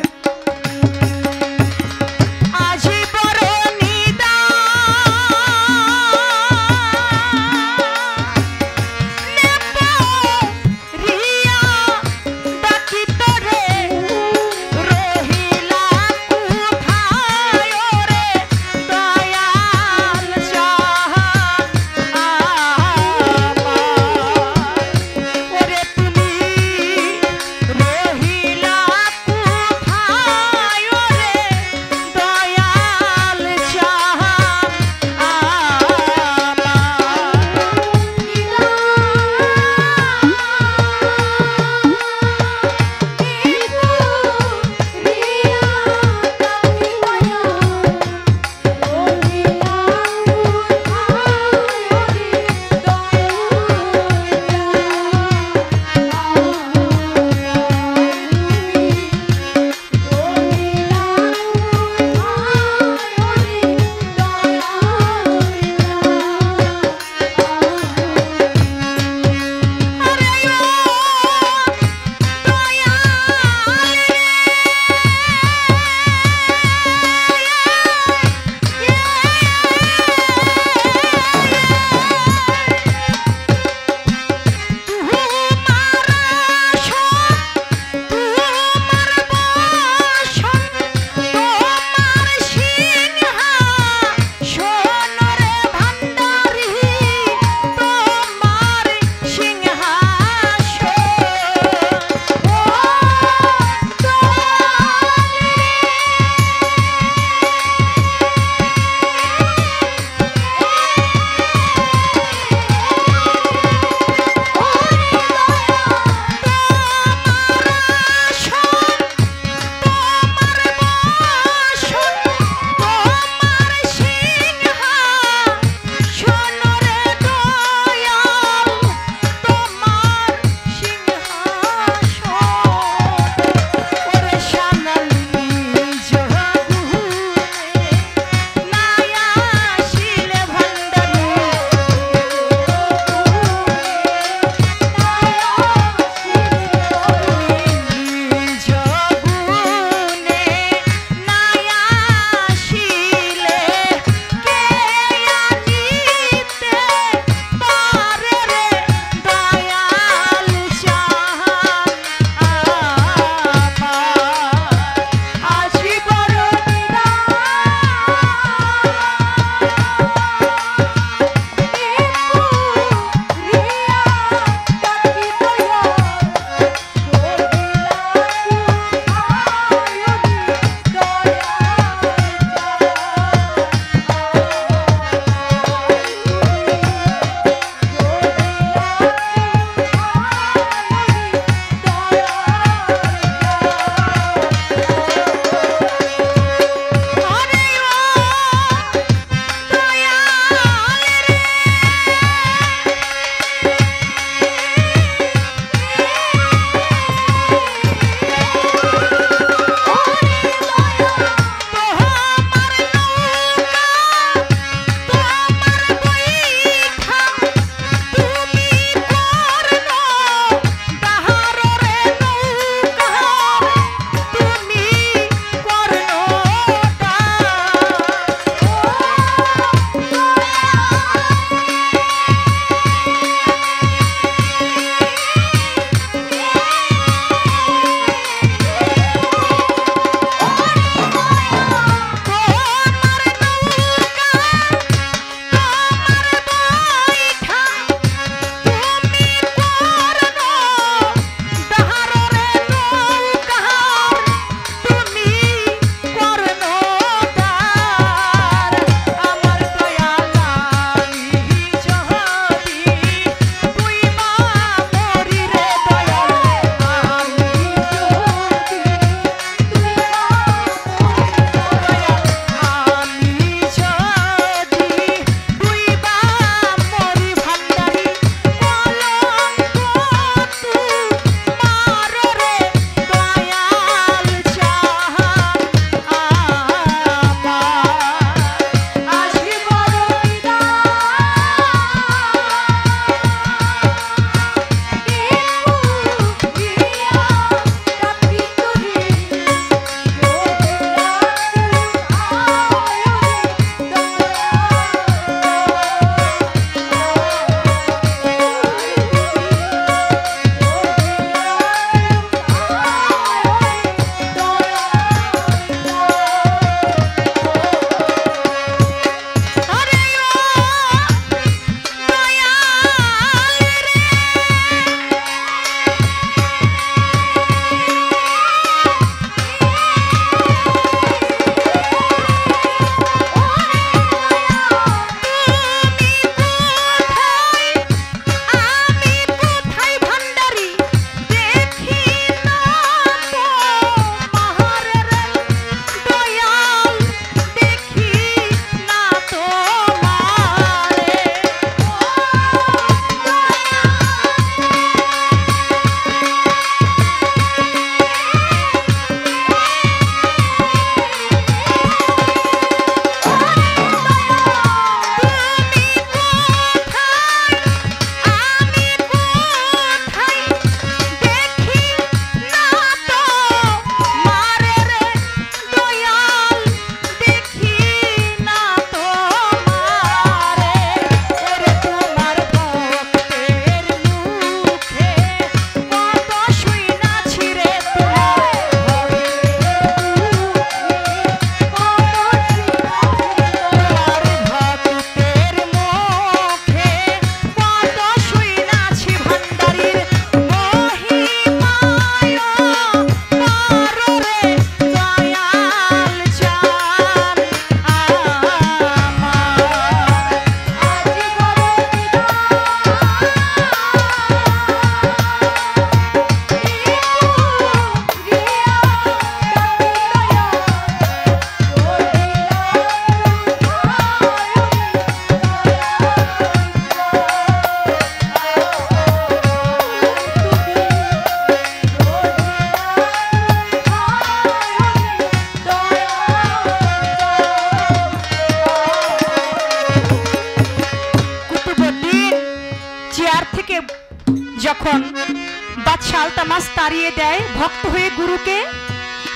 তাড়িয়ে দেয় ভক্ত হয়ে গুরুকে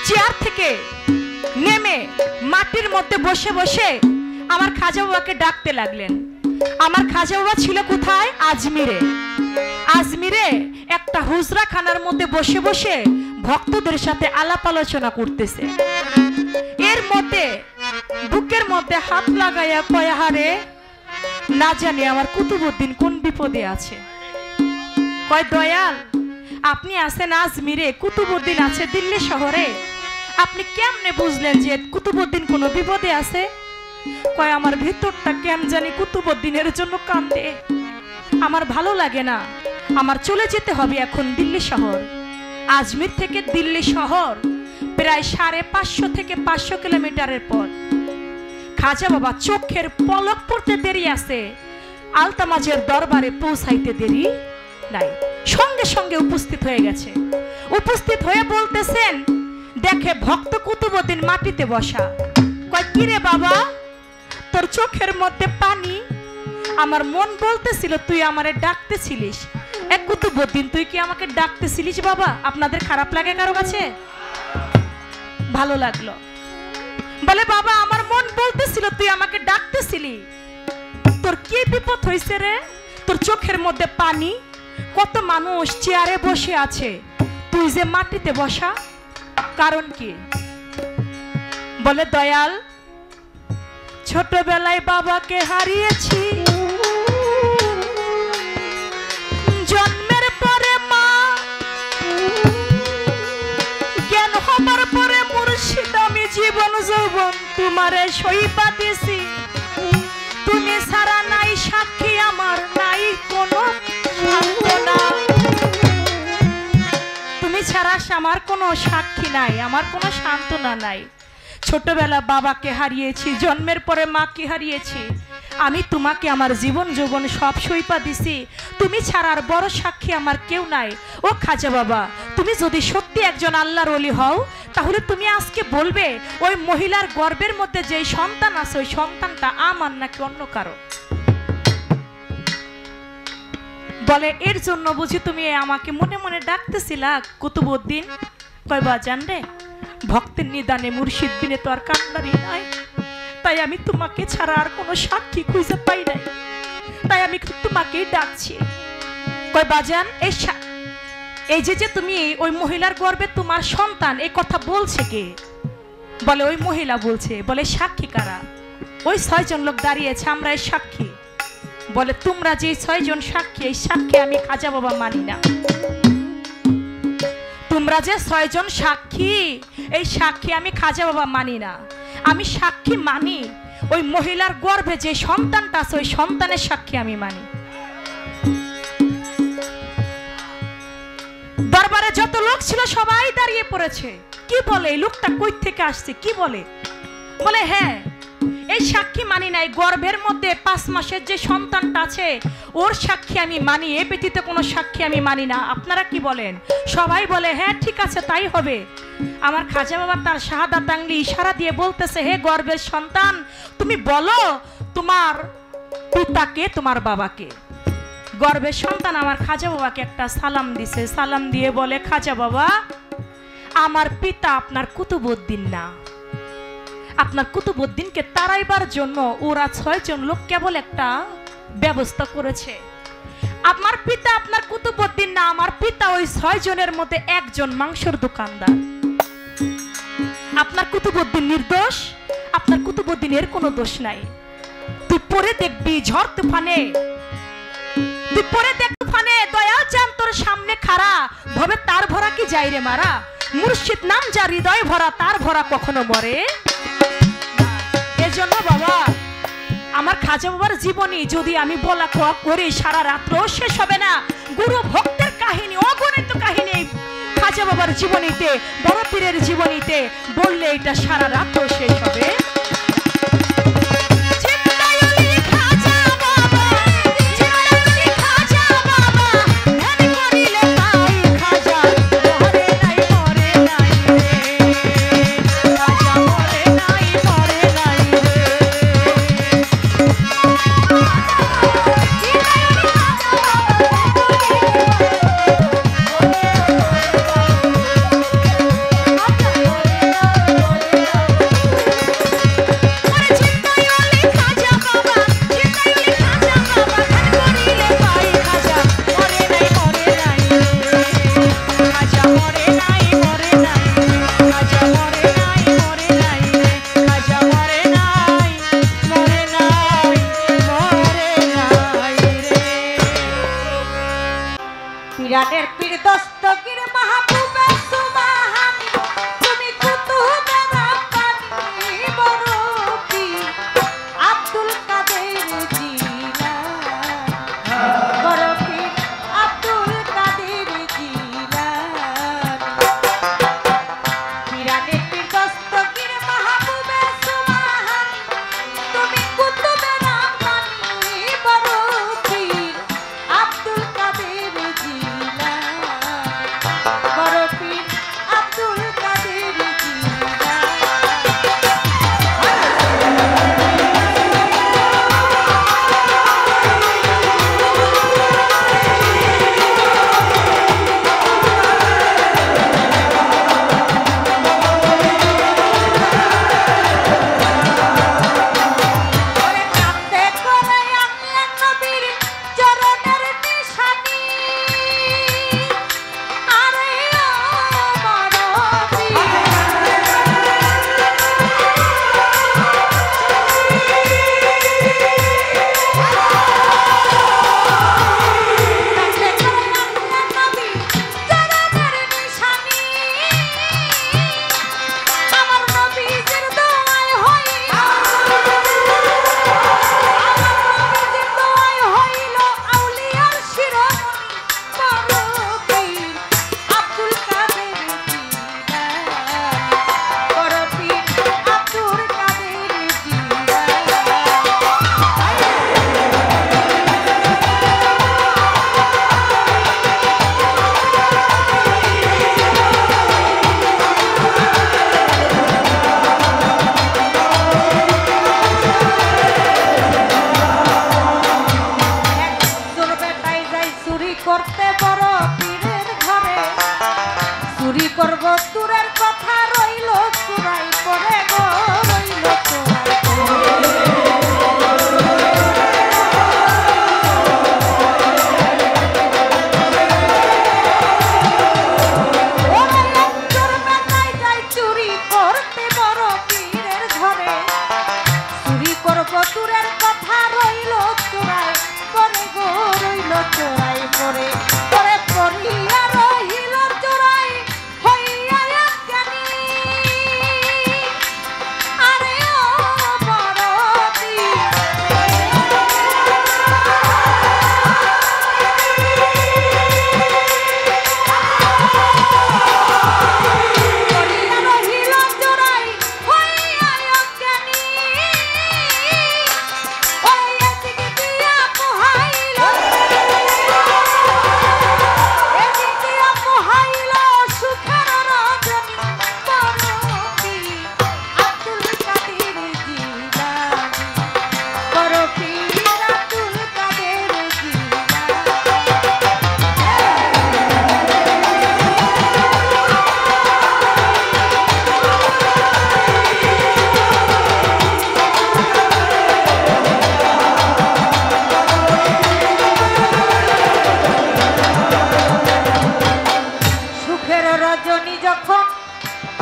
চেয়ার থেকে নেমে মাটির মধ্যে বসে বসে আমার খাজা বাবাকে ডাকতে লাগলেন। আমার খাজা বাবা ছিল কোথায়? আজমিরে। আজমিরে একটা হুজরাখানার মধ্যে বসে বসে ভক্তদের সাথে আলাপ আলোচনা করতেছে। এর মধ্যে বুকের মধ্যে হাত লাগাইয়া কয়, হারে না জানি আমার কুতুবউদ্দিন কোন বিপদে আছে। কয়, দয়াল আপনি আছেন আজমিরে, কুতুবউদ্দিন আছে দিল্লি শহরে, আপনি কেমনে বুঝলেন যে কুতুবউদ্দিন কোনো বিপদে আছে? কয়, আমার ভিতরটা কেন জানি কুতুবউদ্দিনের জন্য কাঁদে, আমার ভালো লাগে না, আমার চলে যেতে হবে এখন দিল্লি শহর। আজমির থেকে দিল্লি শহর প্রায় 550 থেকে 500 কিলোমিটারের পথ। খাজা বাবা চোখের পলক পড়তে দেরি আছে, আলতামাজের দরবারে পৌঁছাইতে দেরি নাই, সঙ্গে সঙ্গে উপস্থিত হয়ে গেছে। উপস্থিত হয়ে বলতেছেন, দেখে ভক্ত কুতুবউদ্দিন মাটিতে বসা। কয়, কি রে বাবা, তোর চোখের মধ্যে পানি? আমার মন বলতেছিল তুই আমারে ডাকতেছিলিস। এক কুতুবউদ্দিন, তুই কি আমাকে ডাকতেছিলিস বাবা? আপনাদের খারাপ লাগে কারো কাছে? ভালো লাগলো। বলে, বাবা আমার মন বলতেছিল তুই আমাকে ডাকতেছিলি, তোর কি বিপদ হয়েছে রে? তোর চোখের মধ্যে পানি, কত মানুষ চেয়ারে বসে আছে, তুই যে মাটিতে বসা, কারণ কি? বলে, দয়াল ছোটবেলায় বাবাকে হারিয়েছি, জন্মের পরে মা, জ্ঞান হবার পরে মুর্শিদ, আমি জীবন যৌবন তোমারে সইবা দিছি, তুমি ছাড়া নাই সাক্ষী আমার, নাই কোনো সান্ত্বনা, তুমি ছাড়া আমার কোনো সাক্ষী নাই, আমার কোনো সান্ত্বনা নাই। ছোটবেলা বাবাকে হারিয়েছি, জন্মের পরে মাকে হারিয়েছি, আমি তোমাকে আমার জীবন যৌবন সব সইপা দিছি, তুমি ছাড়া আর বড় সাক্ষী আমার কেউ নাই। ও খাজা বাবা, তুমি যদি সত্যি একজন আল্লাহর ওলি হও, তাহলে তুমি আজকে বলবে ওই মহিলার গর্ভের মধ্যে যে সন্তান আছে, ওই সন্তানটা আমার নাকি অন্য কারো? বলে, এর জন্য বুঝি তুমি আমাকে মনে মনে ডাকতেছিলা কুতুবউদ্দিন? কয়, বাজান রে, ভক্তের নিদানে মুর্শিদ বিনে তো আর কান্নারি নাই, তাই আমি তোমাকে ছাড়া আর কোনো সাক্ষী খুঁজে পাই নাই, তাই আমি তোমাকেই ডাকছি। কয়, বাজান এই যে তুমি ওই মহিলার গর্ভে তোমার সন্তান, এই কথা বলছে কে? বলে, ওই মহিলা বলছে। বলে, সাক্ষী কারা? ওই 6 জন লোক দাঁড়িয়েছে, আমরা এই সাক্ষী। বলে, তোমরা যে 6 জন সাক্ষী, এই সাক্ষী আমি খাজা বাবা মানি না। তোমরা যে 6 জন সাক্ষী, এই সাক্ষী আমি খাজা বাবা মানি না। আমি সাক্ষী মানি ওই মহিলার গর্ভে যে সন্তানটা আছে, ওই সন্তানের সাক্ষী আমি মানি। দরবারে যত লোক ছিল সবাই দাঁড়িয়ে পড়েছে। কি বলে, এই লোকটা কই থেকে আসছে, কি বলে? বলে, হ্যাঁ এই সাক্ষী মানি নাই, গর্ভের মধ্যে 5 মাসের যে সন্তানটা আছে ওর সাক্ষী আমি মানি, এ ব্যতীত কোনো সাক্ষী আমি মানি না। আপনারা কি বলেন? সবাই বলে, হ্যাঁ ঠিক আছে তাই হবে। আমার খাজা বাবা তার শাহাদাত আঙ্গুলি ইশারা দিয়ে বলতেছে, হে গর্ভের সন্তান, তুমি বলো তোমার পিতাকে, তোমার বাবাকে। গর্ভের সন্তান আমার খাজা বাবাকে একটা সালাম দিছে, সালাম দিয়ে বলে, খাজা বাবা আমার পিতা আপনার কুতুবউদ্দিন না, আপনার কুতুবউদ্দিনকে তাড়াইবার জন্য ওরা 6 জন লোক কেবল একটা ব্যবস্থা করেছে। আমার পিতা আপনার কুতুবউদ্দিন না, আমার পিতা ওই 6 জনের মধ্যে একজন মাংসের দোকানদার। আপনার কুতুবউদ্দিন নির্দোষ, আপনার কুতুবউদ্দিনের কোনো দোষ নাই। তুই পরে দেখবি ঝড় তুফানে, তুই পরে দেখ তুফানে, দয়াল চান তোর সামনে খাড়া, ভবে তার ভরা কি যাই রে মারা, মুর্শিদ নাম যা হৃদয় ভরা, তার ভরা কখনো মরে। এজন্য বাবা আমার খাজা বাবার জীবনী যদি আমি বলা করি সারা রাত্র শেষ হবে না। গুরু ভক্তের কাহিনী, অগণিত কাহিনী খাজা বাবার জীবনীতে, বড় পীরের জীবনীতে বললে এটা সারা রাত্র শেষ হবে।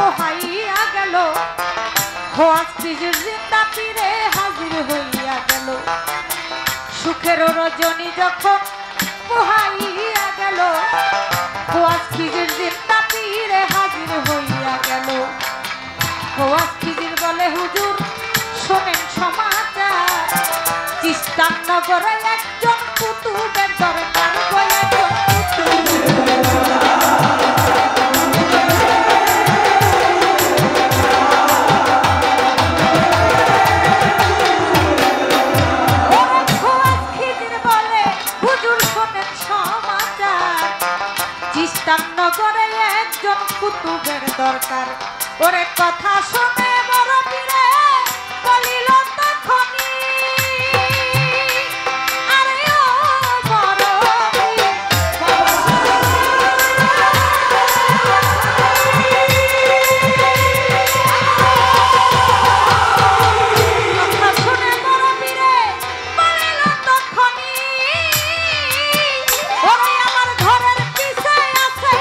পোহাইয়া গেল খোয়াজ খিজির জিন্দা পীরে হাজির হইয়া গেল সুখের রজনী যখন পোহাইয়া গেল খোয়াজ খিজির জিন্দা পীরে হাজির হইয়া গেল খোয়াজ খিজির বলে হুজুর শোনেন সমাচার চিস্তান নগরে একজন কুতুবের দরকার বলে একজন নগরে একজন কুতুবের দরকার ওরে কথা শুনে বড় পীরে বলিল তখনই আরে ও বড় পীর কথা শুনে বড় পীরে বলিল তখনই ওরে আমার ঘরের পিছে আছে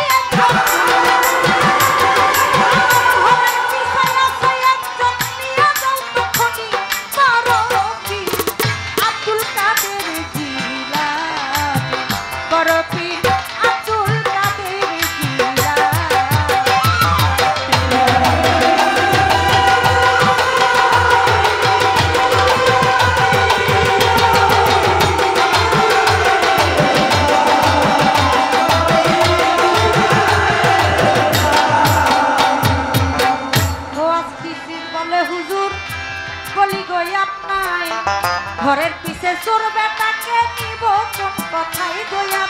ঘরের পিছে চোর বেটাকে নিব কোন কথাই দয়া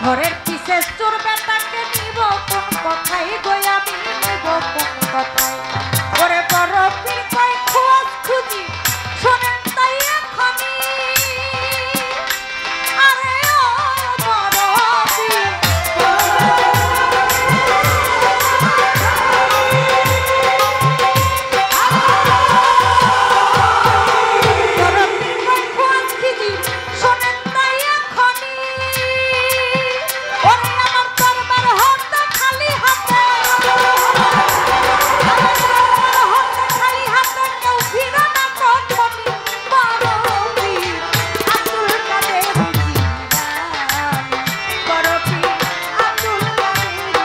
ঘরের পিছে চোর বেটাকে নিব কোন কথাই দয়া নিব কোন কথাই ওরে বড় পীর কই খোঁজ খুঁজি শোনেন তাই এখনি আরে ও বড় পীর বড় পীর কই খোঁজ খুঁজি শোনেন তাই এখনি ওরে আমার দরবার হতে খালি হাতে খালি হাতে কেউ ফিরে না তখনই বড় পীর আব্দুল কাদের জিলানী বড় পীর আব্দুল কাদের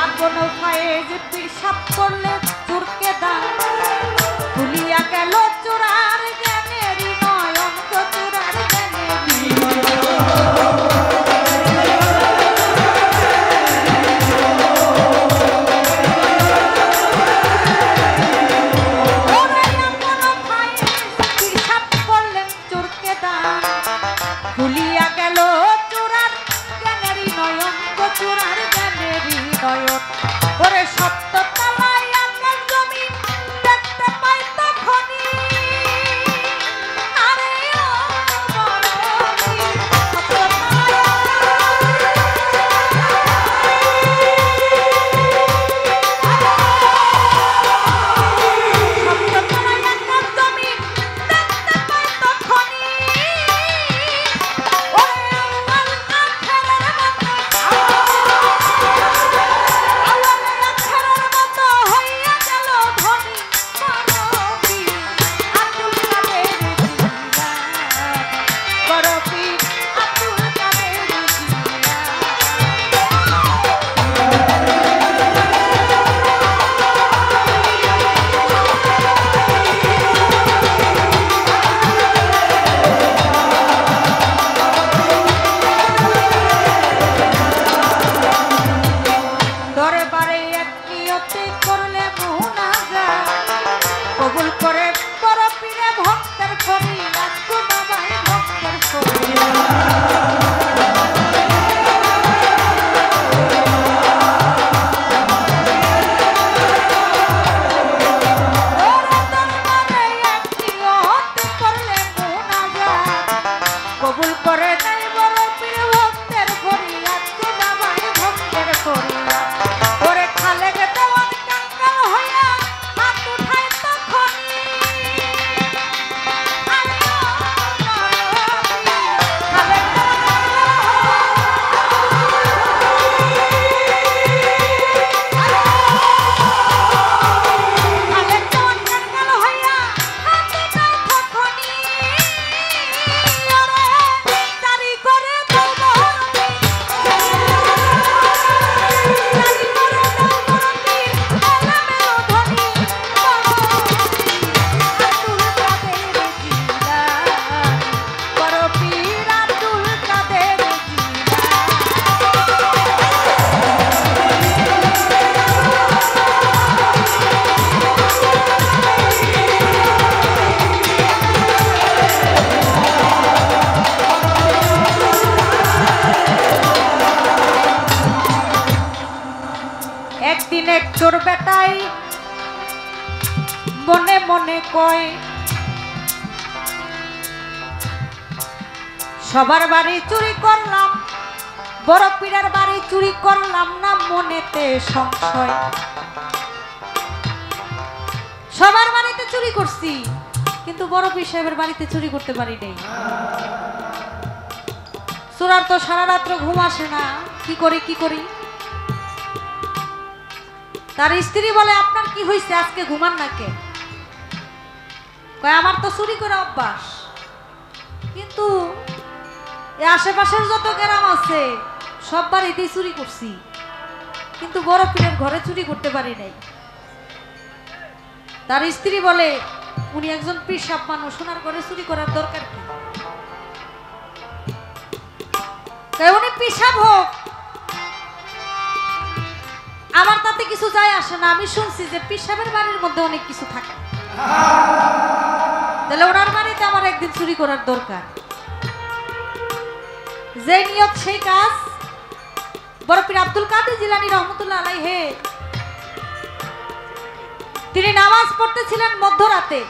আপন ফায়েজ পীর সাপ করলে চোরকে দান ভুলিয়া গেল চোরার জ্ঞানেরই নয়ন তো চোরার জ্ঞানেরই ওরে আপন ফায়েজ পীর সাপ করলেন চোরকে দান ভুলিয়া গেল চোরার জ্ঞানেরই নয়ন তো চোরার জ্ঞানেরই নয়ন ওরে সত্য তালাই আকাশ জমি দেখতে পাই তখনই আরে ও বড় পীর সত্য তালাই আকাশ জমি দেখতে পাই তখনই ওরে আউয়াল আখেরের মতো একদিন এক চোর বেটাই মনে মনে কয় সবার বাড়ি চুরি করলাম, বড় পীরের বাড়ি চুরি করলাম না, মনেতে সংশয়। সবার বাড়িতে চুরি করছি কিন্তু বড় পীর সাহেবের বাড়িতে চুরি করতে পারি নাই। চোরার তো সারা রাত্র ঘুম আসে না, কি করি। তার স্ত্রী বলে আপনার কি হয়েছে, আজকে ঘুমান না কে? কয় আমার তো চুরি করে অভ্যাস, কিন্তু এই আশেপাশের যত গ্রাম আছে সব বাড়িতেই চুরি করছি, কিন্তু বড় পীরের ঘরে চুরি করতে পারি নাই। তার স্ত্রী বলে উনি একজন পিসাব মানুষ, ওনার ঘরে চুরি করার দরকার কি? উনি পিসাব হোক, আমার তাতে কিছু যায় আসে না। আমি শুনছি যে পিসাবের বাড়ির মধ্যে অনেক কিছু থাকে, তাহলে ওনার বাড়িতে আমার একদিন চুরি করার দরকার। যে নিয়ত সেই কাজ। বড় পীর আব্দুল কাদের জিলানী রহমতুল্লাহ আলাইহি তিনি নামাজ পড়তেছিলেন মধ্যরাতে,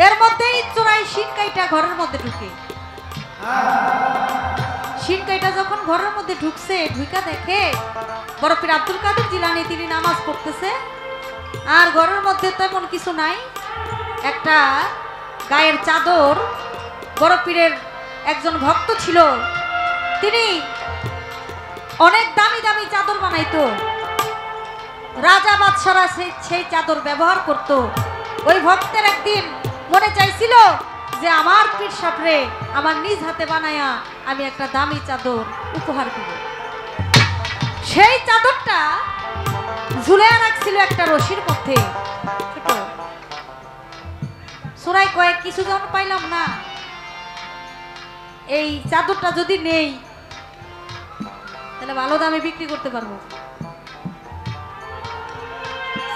এর মধ্যেই চোরাই শিনকাইটা ঘরের মধ্যে ঢুকে। শিনকাইটা যখন ঘরের মধ্যে ঢুকছে, ঢুকা দেখে বড় পীর আব্দুল কাদের জিলানী তিনি নামাজ পড়তেছে, আর ঘরের মধ্যে তেমন কিছু নাই। একটা গায়ের চাদর, বড় পীরের একজন ভক্ত ছিল, তিনি অনেক দামি দামি চাদর বানাইতো, রাজা বাদশারা সেই চাদর ব্যবহার করত। ওই ভক্তের একদিন মনে চাইছিল যে আমার পীর সাহেবরে আমার নিজ হাতে বানায়া আমি একটা দামি চাদর উপহার দিব। সেই চাদরটা ঝুলিয়ে রাখছিল একটা রশির মধ্যে। ছোট সোরাই কয়েক কিছু যখন পাইলাম না, এই চাদরটা যদি নেই তাহলে ভালো দামে বিক্রি করতে পারবো।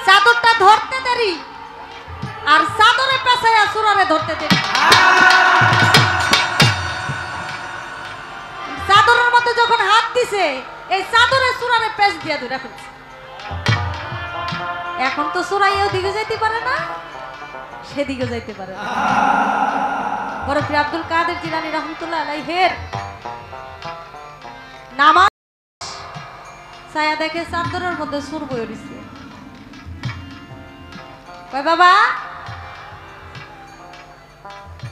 চাদরটা ধরতে দেরি আর চাদরে পেছায়া চোরারে ধরতে দেরি। চাদরের মধ্যে যখন হাত দিছে, এই চাদরে চোরারে পেঁচ দিয়া ধরে ফেলছে। এখন তো চোরাই ওদিকে যাইতে পারে না, সেদিকে যাইতে পারে না। বড় পীর আব্দুল কাদের জিলানী রহমতুল্লাহ আলাইহির নামাজ ছায়া দেখে চাদরের মধ্যে সুর বয়ে দিছে। কয় বাবা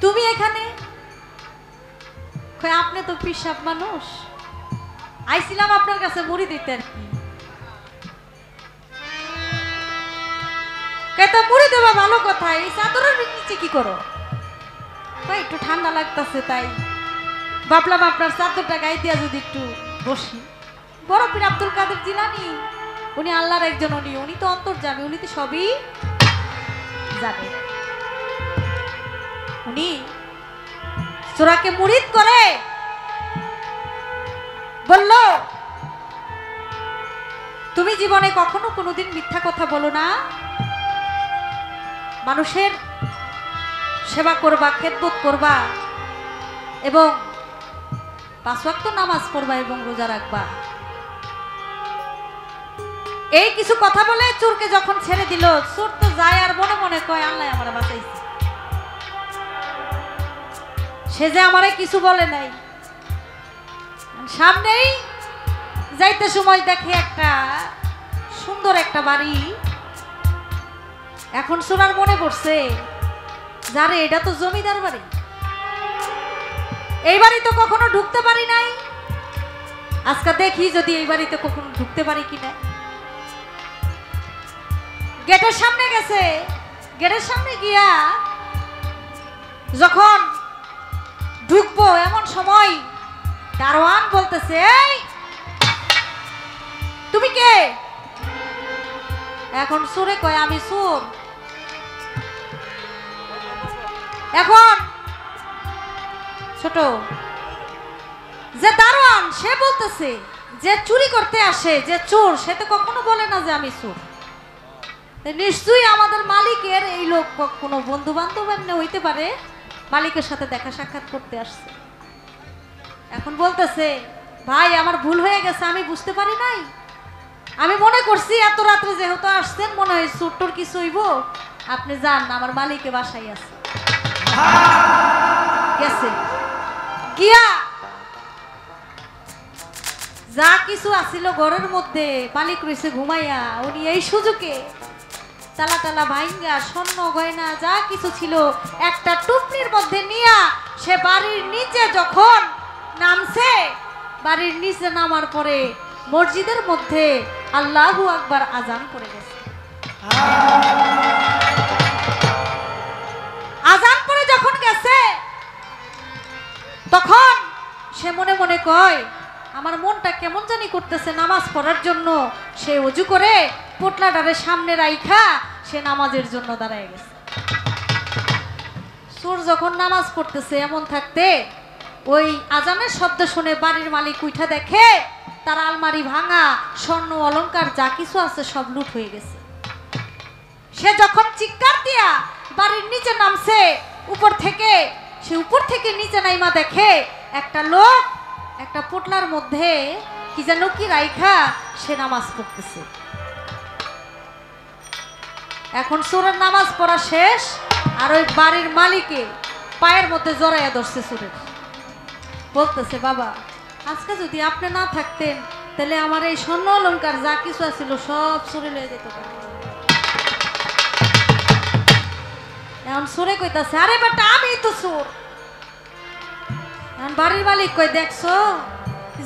তুমি এখানে? কয় আপনি তো পিসাব মানুষ, আইছিলাম আপনার কাছে মুড়ি দিতে আর কি। কয় তো মুড়ি দেবা ভালো কথা, এই চাদরের নিচে কি করো? কয় একটু ঠান্ডা লাগতেছে তাই ভাবলাম আপনার চাদরটা গায়ে দিয়া যদি একটু বসি। বড় পীর আব্দুল কাদের জিলানী উনি আল্লাহর একজন, উনি তো অন্তর্যামী, উনি তো সবই জানে। উনি চোরাকে মুরিদ করে বলল তুমি জীবনে কখনো কোনোদিন মিথ্যা কথা বলো না, মানুষের সেবা করবা, খেদমত করবা এবং 5 ওয়াক্ত নামাজ পড়বা এবং রোজা রাখবা। এই কিছু কথা বলে চোরকে যখন ছেড়ে দিল, চোর তো যায় আর মনে মনে কয় আল্লাহ আমার বাঁচাইছে, সে যে আমারে কিছু বলে নাই। সামনেই যাইতে সময় দেখে একটা সুন্দর একটা বাড়ি। এখন সোনার মনে পড়ছে যারে এটা তো জমিদার বাড়ি, এই বাড়ি তো কখনো ঢুকতে পারি নাই, আজকে দেখি যদি এই বাড়িতে কখনো ঢুকতে পারি কিনা। গেটের সামনে গেছে, গেটের সামনে গিয়া যখন ঢুকবো এমন সময় দারোয়ান বলতেছে এই তুমি কে? এখন চোরে কয় আমি চোর। এখন ছোট যে দারোয়ান সে বলতেছে যে চুরি করতে আসে যে চোর, সে তো কখনো বলে না যে আমি চোর। নিশ্চয়ই আমাদের মালিকের এই লোক কোনো বন্ধু বান্ধব এমনি হইতে পারে, মালিকের সাথে দেখা সাক্ষাৎ করতে আসছে। এখন বলতেছে ভাই আমার ভুল হয়ে গেছে, আমি বুঝতে পারি নাই। আমি মনে করছি এত রাত্রে যেহেতু আসছেন মনে হয় ছোট্টর কিছু হইব। আপনি যান, আমার মালিকে বাসায় আছে। গেছে গিয়া যা কিছু আসিল ঘরের মধ্যে মালিক রয়েছে ঘুমাইয়া, উনি এই সুযোগে তালা তালা ভাইঙ্গা স্বর্ণ গয়না যা কিছু ছিল একটা টুপনির মধ্যে নিয়া সে বাড়ির নিচে যখন নামছে, বাড়ির নিচে নামার পরে মসজিদের মধ্যে আল্লাহু আকবার আজান করে গেছে। আজান পরে যখন গেছে তখন সে মনে মনে কয় আমার মনটা কেমন জানি করতেছে নামাজ পড়ার জন্য। সে ওযু করে পোটলাটারে সামনে রাইখা সে নামাজের জন্য দাঁড়ায় গেছে। সুর যখন নামাজ পড়তেছে এমন থাকতে ওই আজানের শব্দ শুনে বাড়ির মালিক উঠা দেখে তার আলমারি ভাঙা, স্বর্ণ অলংকার যা কিছু আছে সব লুট হয়ে গেছে। সে যখন চিৎকার দিয়া বাড়ির নিচে নামছে উপর থেকে, সে উপর থেকে নিচে নাইমা দেখে একটা লোক একটা পোটলার মধ্যে কি যেন কি রাইখা সে নামাজ পড়তেছে। এখন সুরের নামাজ পড়া শেষ, আর ওই বাড়ির মালিকে পায়ের মধ্যে জড়াইয়া ধরছে সুরের, বলতেছে বাবা আজকে যদি আপনি না থাকতেন তাহলে আমার এই স্বর্ণ অলংকার যা কিছু আছিল সব চুরি লয়ে যেত। এখন সুরে কইতাছে আরে বেটা আমি তো চোর। এখন বাড়ির মালিক কই দেখছো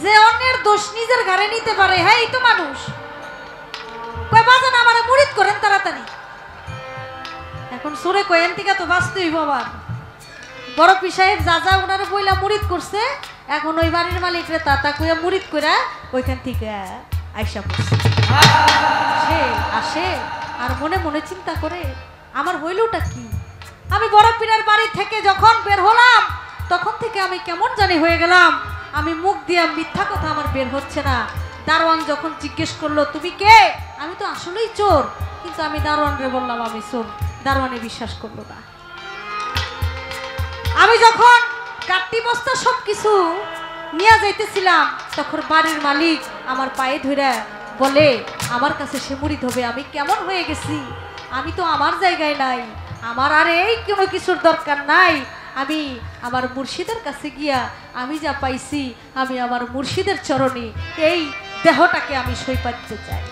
যে অন্যের দোষ নিজের ঘাড়ে নিতে পারে, হ্যাঁ এই তো মানুষ। কই বাজান আমারে মুরিদ করেন তাড়াতাড়ি। এখন সুরে কই এনতিকা তো বাঁচতেই বাবা, বড় পীর সাহেব যা যা ওনারে বইলা মুরিদ করছে, এখন ওই বাড়ির মালিকরে তাতা কইয়া মুরিদ কইরা ওইখান থেকে আইসা পড়ছে। সে আসে আর মনে মনে চিন্তা করে আমার হইলটা কি, আমি বড় পীরের বাড়ি থেকে যখন বের হলাম তখন থেকে আমি কেমন জানি হয়ে গেলাম, আমি মুখ দিয়ে মিথ্যা কথা আমার বের হচ্ছে না। দারোয়ান যখন জিজ্ঞেস করলো তুমি কে, আমি তো আসলেই চোর, কিন্তু আমি দারোয়ানরে বললাম আমি চোর, দারোয়ানে বিশ্বাস করলো না। আমি যখন কাট্টি বস্তা সব কিছু নিয়ে যাইতেছিলাম তখন বাড়ির মালিক আমার পায়ে ধরে বলে আমার কাছে সে মুরিদ হবে। আমি কেমন হয়ে গেছি, আমি তো আমার জায়গায় নাই, আমার আর এই কোনো কিছুর দরকার নাই। আমি আমার মুর্শিদের কাছে গিয়া আমি যা পাইছি আমি আমার মুর্শিদের চরণে এই দেহটাকে আমি সইপা দিতে চাই।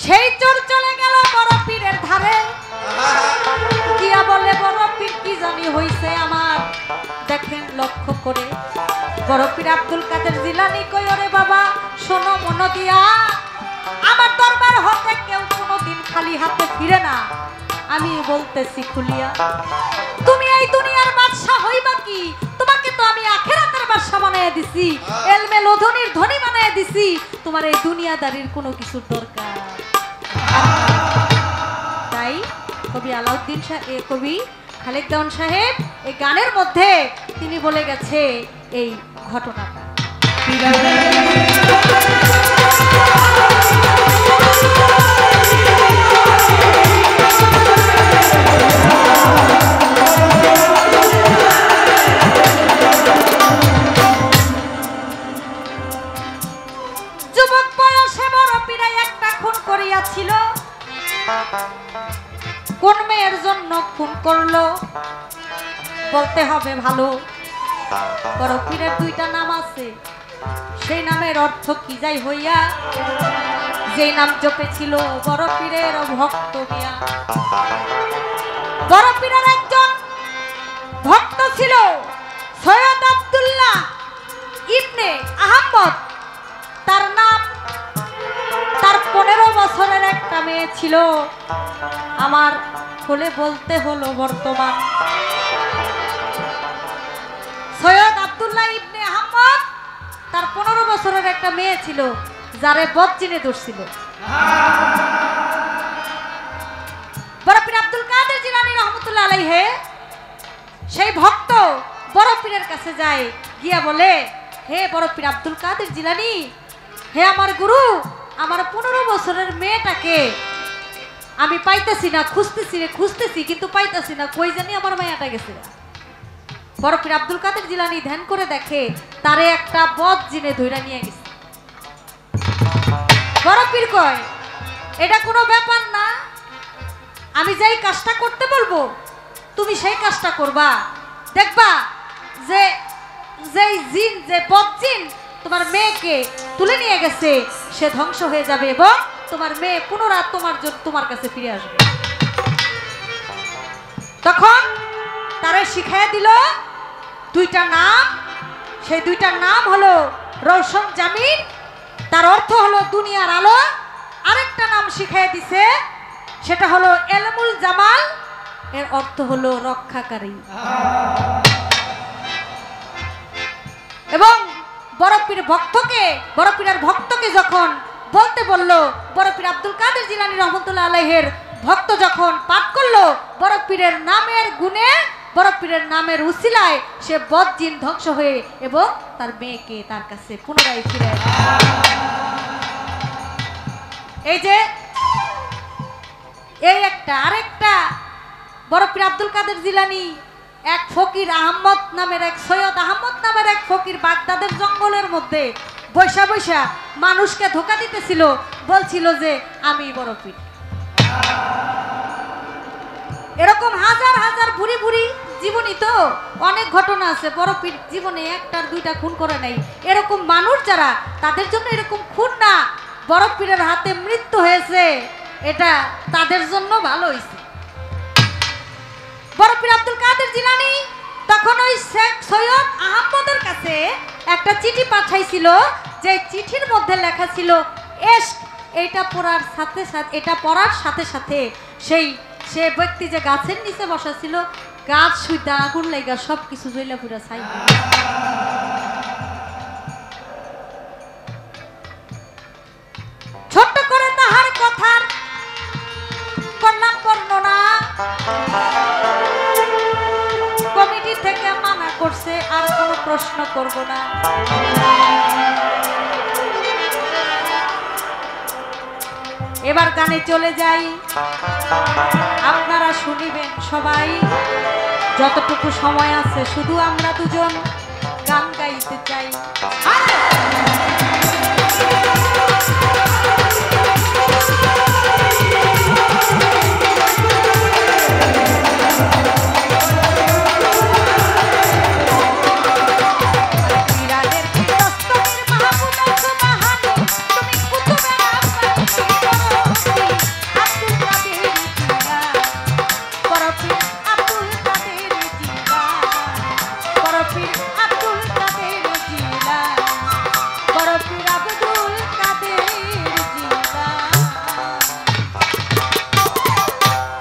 সেই চোর চলে গেল বড় পীরের ধারে গিয়া বলে বড় পীর কি জানি হইছে আমার, দেখেন লক্ষ্য করে। বড় পীর আব্দুল কাদের জিলানী কই ওরে বাবা শোনো মন দিয়া, আমার দরবার হতে কেউ কোনোদিন খালি হাতে ফিরে না। আমি বলতেছি খুলিয়া তুমি এই দুনিয়ার বাদশা হইবা কি, তোমাকে তো আমি আখিরাতের বাদশা বানায় দিছি, এলমে লোধনির ধনী বানায় দিছি, তোমার এই দুনিয়াদারির কোনো কিছুর দরকার। তাই কবি আলাউদ্দিন কবি খালেক দেওয়ান সাহেব এই গানের মধ্যে তিনি বলে গেছে এই ঘটনাটা। যুবক বয়সে বড় পীরাই একটা খুন করিয়াছিল। কোন মেয়ের জন্য খুন করলো বলতে হবে ভালো। বড় পীরের দুইটা নাম আছে, সেই নামের অর্থ কি যাই হইয়া, যেই নাম জপেছিল বড় পীরের ভক্ত মিয়া। বড় পীরের একজন ভক্ত ছিল সৈয়দ আব্দুল্লাহ ইবনে আহমদ, তার নাম। তার 15 বছরের একটা মেয়ে ছিল, আমার হলে বলতে হলো বর্তমান। সৈয়দ আব্দুল্লাহ ইবনে আহমদ তার 15 বছরের একটা মেয়ে ছিল যারে বদজিনে ধরছিল। বড় পীর আব্দুল কাদের জিলানী রহমতুল্লাহ আলাইহি সেই ভক্ত বড় পীরের কাছে যায়, গিয়া বলে হে বড় পীর আব্দুল কাদের জিলানী, হে আমার গুরু, আমার 15 বছরের মেয়েটাকে আমি পাইতেছি না, খুঁজতেছি কিন্তু পাইতেছি না, কই জানি আমার মায়াটা গেছে। বড় পীর আব্দুল কাদের জিলানী ধ্যান করে দেখে তারে একটা বদ জিনে ধইরা নিয়ে গেছে। বড় পীর কয় এটা কোনো ব্যাপার না, আমি যেই কাজটা করতে বলবো তুমি সেই কাজটা করবা, দেখবা যে যেই জিন যে বদ জিন তোমার মেয়েকে তুলে নিয়ে গেছে সে ধ্বংস হয়ে যাবে এবং তোমার মেয়ে পুনরায় তোমার কাছে ফিরে আসবে। তখন তারা শিখাইয়া দিল দুইটা নাম, সেই দুইটার নাম হলো রৌশন জামিন, তার অর্থ হলো দুনিয়ার আলো। আরেকটা নাম শিখাইয়া দিছে সেটা হলো এলমুল জামাল, এর অর্থ হলো রক্ষাকারী। এবং বড় পীর পীরের ভক্তকে যখন বলতে বলল, বড় পীর আব্দুল কাদের জিলানী রহমতুল্লাহ আলাইহির ভক্ত যখন পাঠ করলো বড় পীরের নামের গুণে, বড় পীরের নামের উসিলায় সে বদ জিন ধ্বংস হয়ে এবং তার মেয়েকে তার কাছে পুনরায় ফিরে আসে। এই যে এই একটা আরেকটা বড় পীর আব্দুল কাদের জিলানী এক ফকির আহমদ নামের এক সৈয়দ আহমদ নামের এক ফকির বাগদাদের জঙ্গলের মধ্যে বৈশা বৈশা মানুষকে ধোঁকা দিতেছিল, বলছিল যে আমি বড় পীর। এরকম হাজার হাজার ভুরি ভুরি জীবনী তো অনেক ঘটনা আছে, বড় পীর জীবনে একটার দুইটা খুন করে নাই। এরকম মানুষ যারা তাদের জন্য এরকম খুন না, বড় পীরের হাতে মৃত্যু হয়েছে, এটা তাদের জন্য ভালো হয়েছে। বড় পীর আব্দুল কাদের জিলানী তখন ওই শেখ সৈয়দ আহমদের কাছে একটা চিঠি পাঠাইছিল, যে চিঠির মধ্যে লেখা ছিল এশক। এটা পড়ার সাথে সাথে সে ব্যক্তি যে গাছের নিচে বসা ছিল, গাছ সুইতা আগুন লাগা সবকিছু জ্বলা পুরা ছাই। ছোট্ট করে তাহার কথার করলাম বর্ণনা, কমিটি থেকে মানা করছে আর কোনো প্রশ্ন করব না। এবার গানে চলে যাই, আপনারা শুনিবেন সবাই, যতটুকু সময় আছে শুধু আমরা দুজন গান গাইতে চাই।